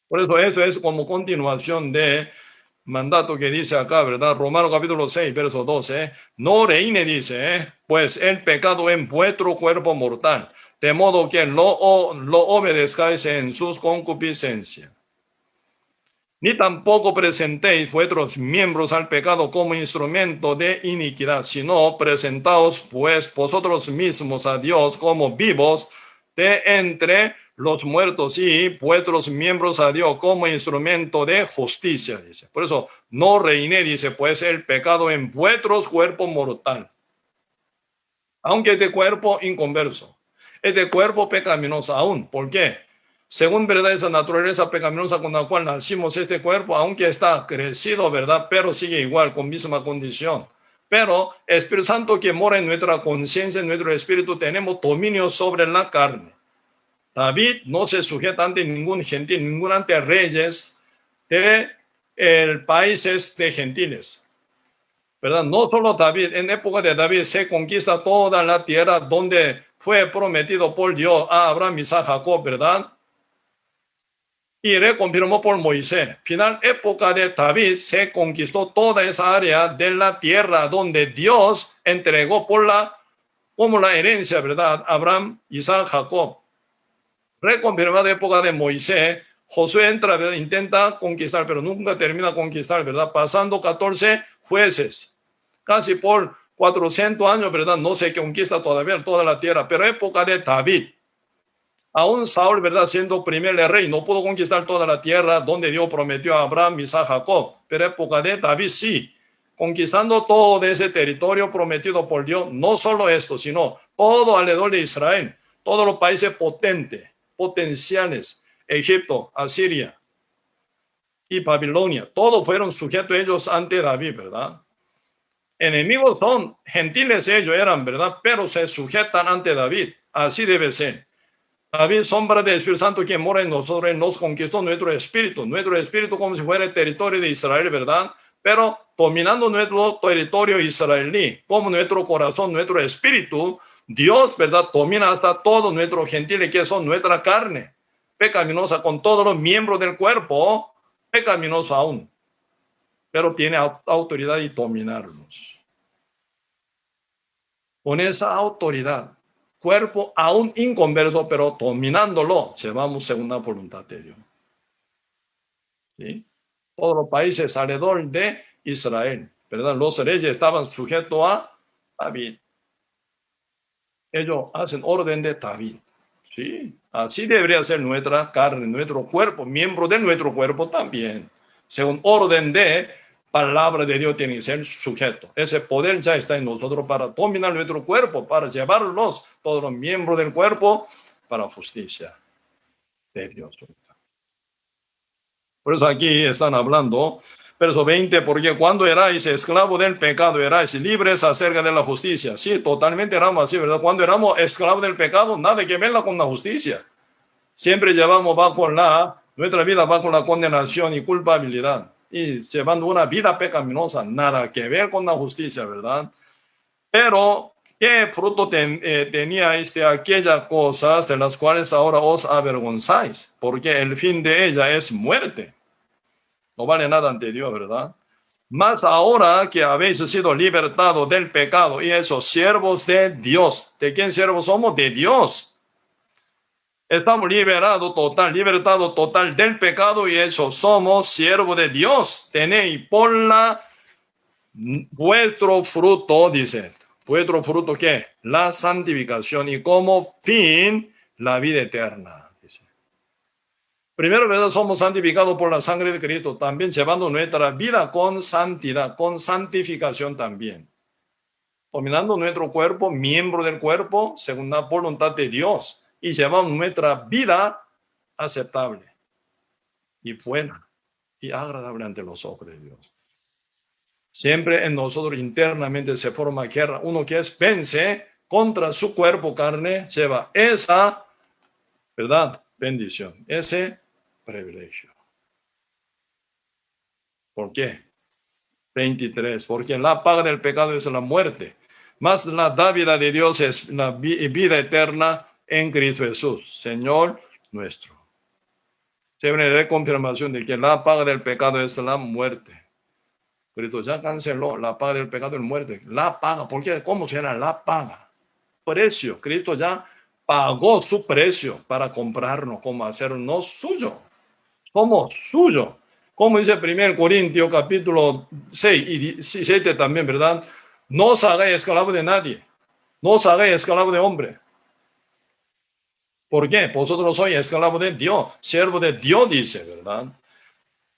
Por eso, esto es como continuación de mandato que dice acá, ¿verdad? Romanos capítulo 6, verso 12. No reine, dice, pues el pecado en vuestro cuerpo mortal, de modo que lo obedezcáis en sus concupiscencias. Ni tampoco presentéis vuestros miembros al pecado como instrumento de iniquidad, sino presentaos pues vosotros mismos a Dios como vivos de entre los muertos y vuestros miembros a Dios como instrumento de justicia, dice. Por eso, no reine, dice, pues el pecado en vuestros cuerpos mortal. Aunque este cuerpo inconverso, este cuerpo pecaminoso aún. ¿Por qué? Según, ¿verdad?, esa naturaleza pecaminosa con la cual nacimos, este cuerpo, aunque está crecido, ¿verdad?, pero sigue igual, con misma condición. Pero Espíritu Santo que mora en nuestra conciencia, en nuestro espíritu, tenemos dominio sobre la carne. David no se sujeta ante ningún gentil, ningún ante reyes de países de gentiles, ¿verdad? No solo David, en época de David se conquista toda la tierra donde fue prometido por Dios a Abraham, Isaac, Jacob, ¿verdad? y reconfirmó por Moisés. Final época de David se conquistó toda esa área de la tierra donde Dios entregó como la herencia, ¿verdad? Abraham, Isaac, Jacob. Reconfirmada época de Moisés, Josué entra, ¿verdad? Intenta conquistar, pero nunca termina conquistar, ¿verdad? Pasando 14 jueces, casi por 400 años, ¿verdad? No se conquista todavía toda la tierra, pero época de David. Aún Saúl, ¿verdad? Siendo primer rey, no pudo conquistar toda la tierra donde Dios prometió a Abraham, Isaac, Jacob. Pero época de David sí, conquistando todo ese territorio prometido por Dios. No solo esto, sino todo alrededor de Israel, todos los países potentes, potenciales, Egipto, Asiria y Babilonia, todos fueron sujetos ellos ante David, ¿verdad? Enemigos son gentiles ellos eran, ¿verdad? Pero se sujetan ante David. Así debe ser. David, sombra del Espíritu Santo, quien mora en nosotros, nos conquistó nuestro espíritu como si fuera el territorio de Israel, ¿verdad? Pero dominando nuestro territorio israelí, como nuestro corazón, nuestro espíritu, Dios, ¿verdad? Domina hasta todos nuestros gentiles que son nuestra carne, pecaminosa con todos los miembros del cuerpo, pecaminoso aún, pero tiene autoridad y dominarlos. Con esa autoridad, cuerpo aún inconverso, pero dominándolo, llevamos según la voluntad de Dios. ¿Sí? Todos los países alrededor de Israel, ¿verdad? Los reyes estaban sujetos a David. Ellos hacen orden de David. ¿Sí? Así debería ser nuestra carne, nuestro cuerpo, miembro de nuestro cuerpo también. Según orden de palabra de Dios tiene que ser sujeto. Ese poder ya está en nosotros para dominar nuestro cuerpo, para llevarlos, todos los miembros del cuerpo, para justicia de Dios. Por eso aquí están hablando, verso 20, porque cuando erais esclavo del pecado, erais libres acerca de la justicia. Sí, totalmente éramos así, ¿verdad? Cuando éramos esclavos del pecado, nada que ver con la justicia. Siempre llevamos nuestra vida bajo la condenación y culpabilidad. Y llevando una vida pecaminosa, nada que ver con la justicia, ¿verdad? Pero, ¿qué fruto tenía aquellas cosas de las cuales ahora os avergonzáis? Porque el fin de ella es muerte. No vale nada ante Dios, ¿verdad? Más ahora que habéis sido libertados del pecado y esos siervos de Dios. ¿De quién siervos somos? De Dios. Estamos libertados total del pecado y eso somos siervos de Dios. Tenéis por vuestro fruto, dice. ¿Vuestro fruto qué? La santificación y como fin la vida eterna, dice. Primero, ¿verdad? Somos santificados por la sangre de Cristo, también llevando nuestra vida con santidad, con santificación también. Dominando nuestro cuerpo, miembro del cuerpo, según la voluntad de Dios. Y llevamos nuestra vida aceptable y buena y agradable ante los ojos de Dios. Siempre en nosotros internamente se forma guerra. Uno que vence contra su cuerpo, carne, lleva esa, ¿verdad? Bendición, ese privilegio. ¿Por qué? 23. Porque la paga del pecado es la muerte, mas la dádiva de Dios es la vida eterna en Cristo Jesús, Señor nuestro. Siempre hay confirmación de que la paga del pecado es la muerte. Cristo ya canceló la paga del pecado es muerte. La paga, ¿por qué? ¿Cómo se llama? La paga. Precio. Cristo ya pagó su precio para comprarnos, como hacernos suyo. Somos suyo. Como dice 1 Corintios capítulo 6 y 17 también, ¿verdad? No os hagáis esclavo de nadie. No os hagáis esclavo de hombre. ¿Por qué? Vosotros sois esclavo de Dios, siervo de Dios, dice, ¿verdad?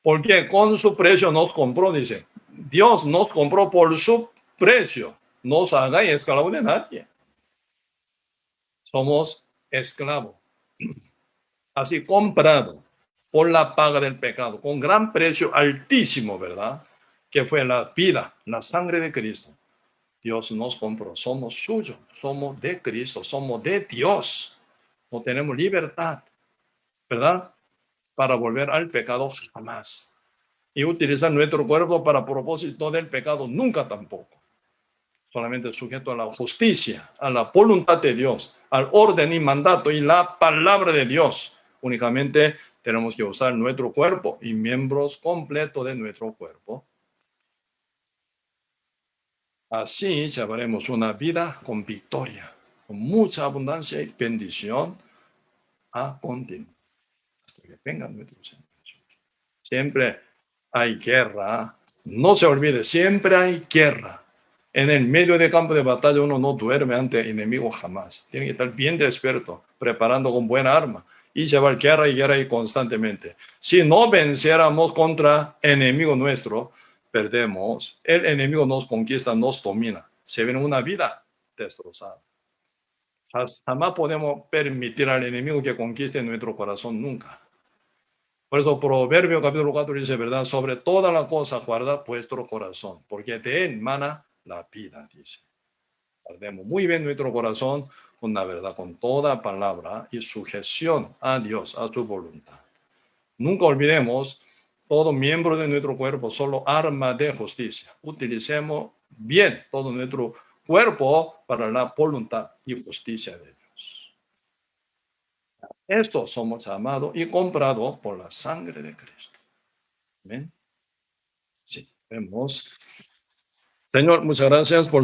Porque con su precio nos compró, dice. Dios nos compró por su precio. No os hagáis esclavo de nadie. Somos esclavos. Así comprado por la paga del pecado, con gran precio altísimo, ¿verdad? Que fue la vida, la sangre de Cristo. Dios nos compró, somos suyos, somos de Cristo, somos de Dios. No tenemos libertad, ¿verdad? Para volver al pecado jamás. Y utilizar nuestro cuerpo para propósito del pecado nunca tampoco. Solamente sujeto a la justicia, a la voluntad de Dios, al orden y mandato y la palabra de Dios. Únicamente tenemos que usar nuestro cuerpo y miembros completos de nuestro cuerpo. Así llevaremos una vida con victoria, con mucha abundancia y bendición a continuo, hasta que venga nuestro Señor. Siempre hay guerra. No se olvide, siempre hay guerra. En el medio del campo de batalla uno no duerme ante enemigos jamás. Tiene que estar bien despierto, preparando con buena arma y llevar guerra y guerra y constantemente. Si no venciéramos contra enemigo nuestro, perdemos. El enemigo nos conquista, nos domina. Se viene una vida destrozada. Jamás podemos permitir al enemigo que conquiste nuestro corazón, nunca. Por eso Proverbio capítulo 4 dice, ¿verdad? Sobre toda la cosa guarda vuestro corazón, porque de él mana la vida, dice. Guardemos muy bien nuestro corazón con la verdad, con toda palabra y sujeción a Dios, a su voluntad. Nunca olvidemos, todo miembro de nuestro cuerpo, solo arma de justicia. Utilicemos bien todo nuestro cuerpo para la voluntad y justicia de Dios. Estos somos amados y comprados por la sangre de Cristo. Amén. Sí, vemos. Señor, muchas gracias por su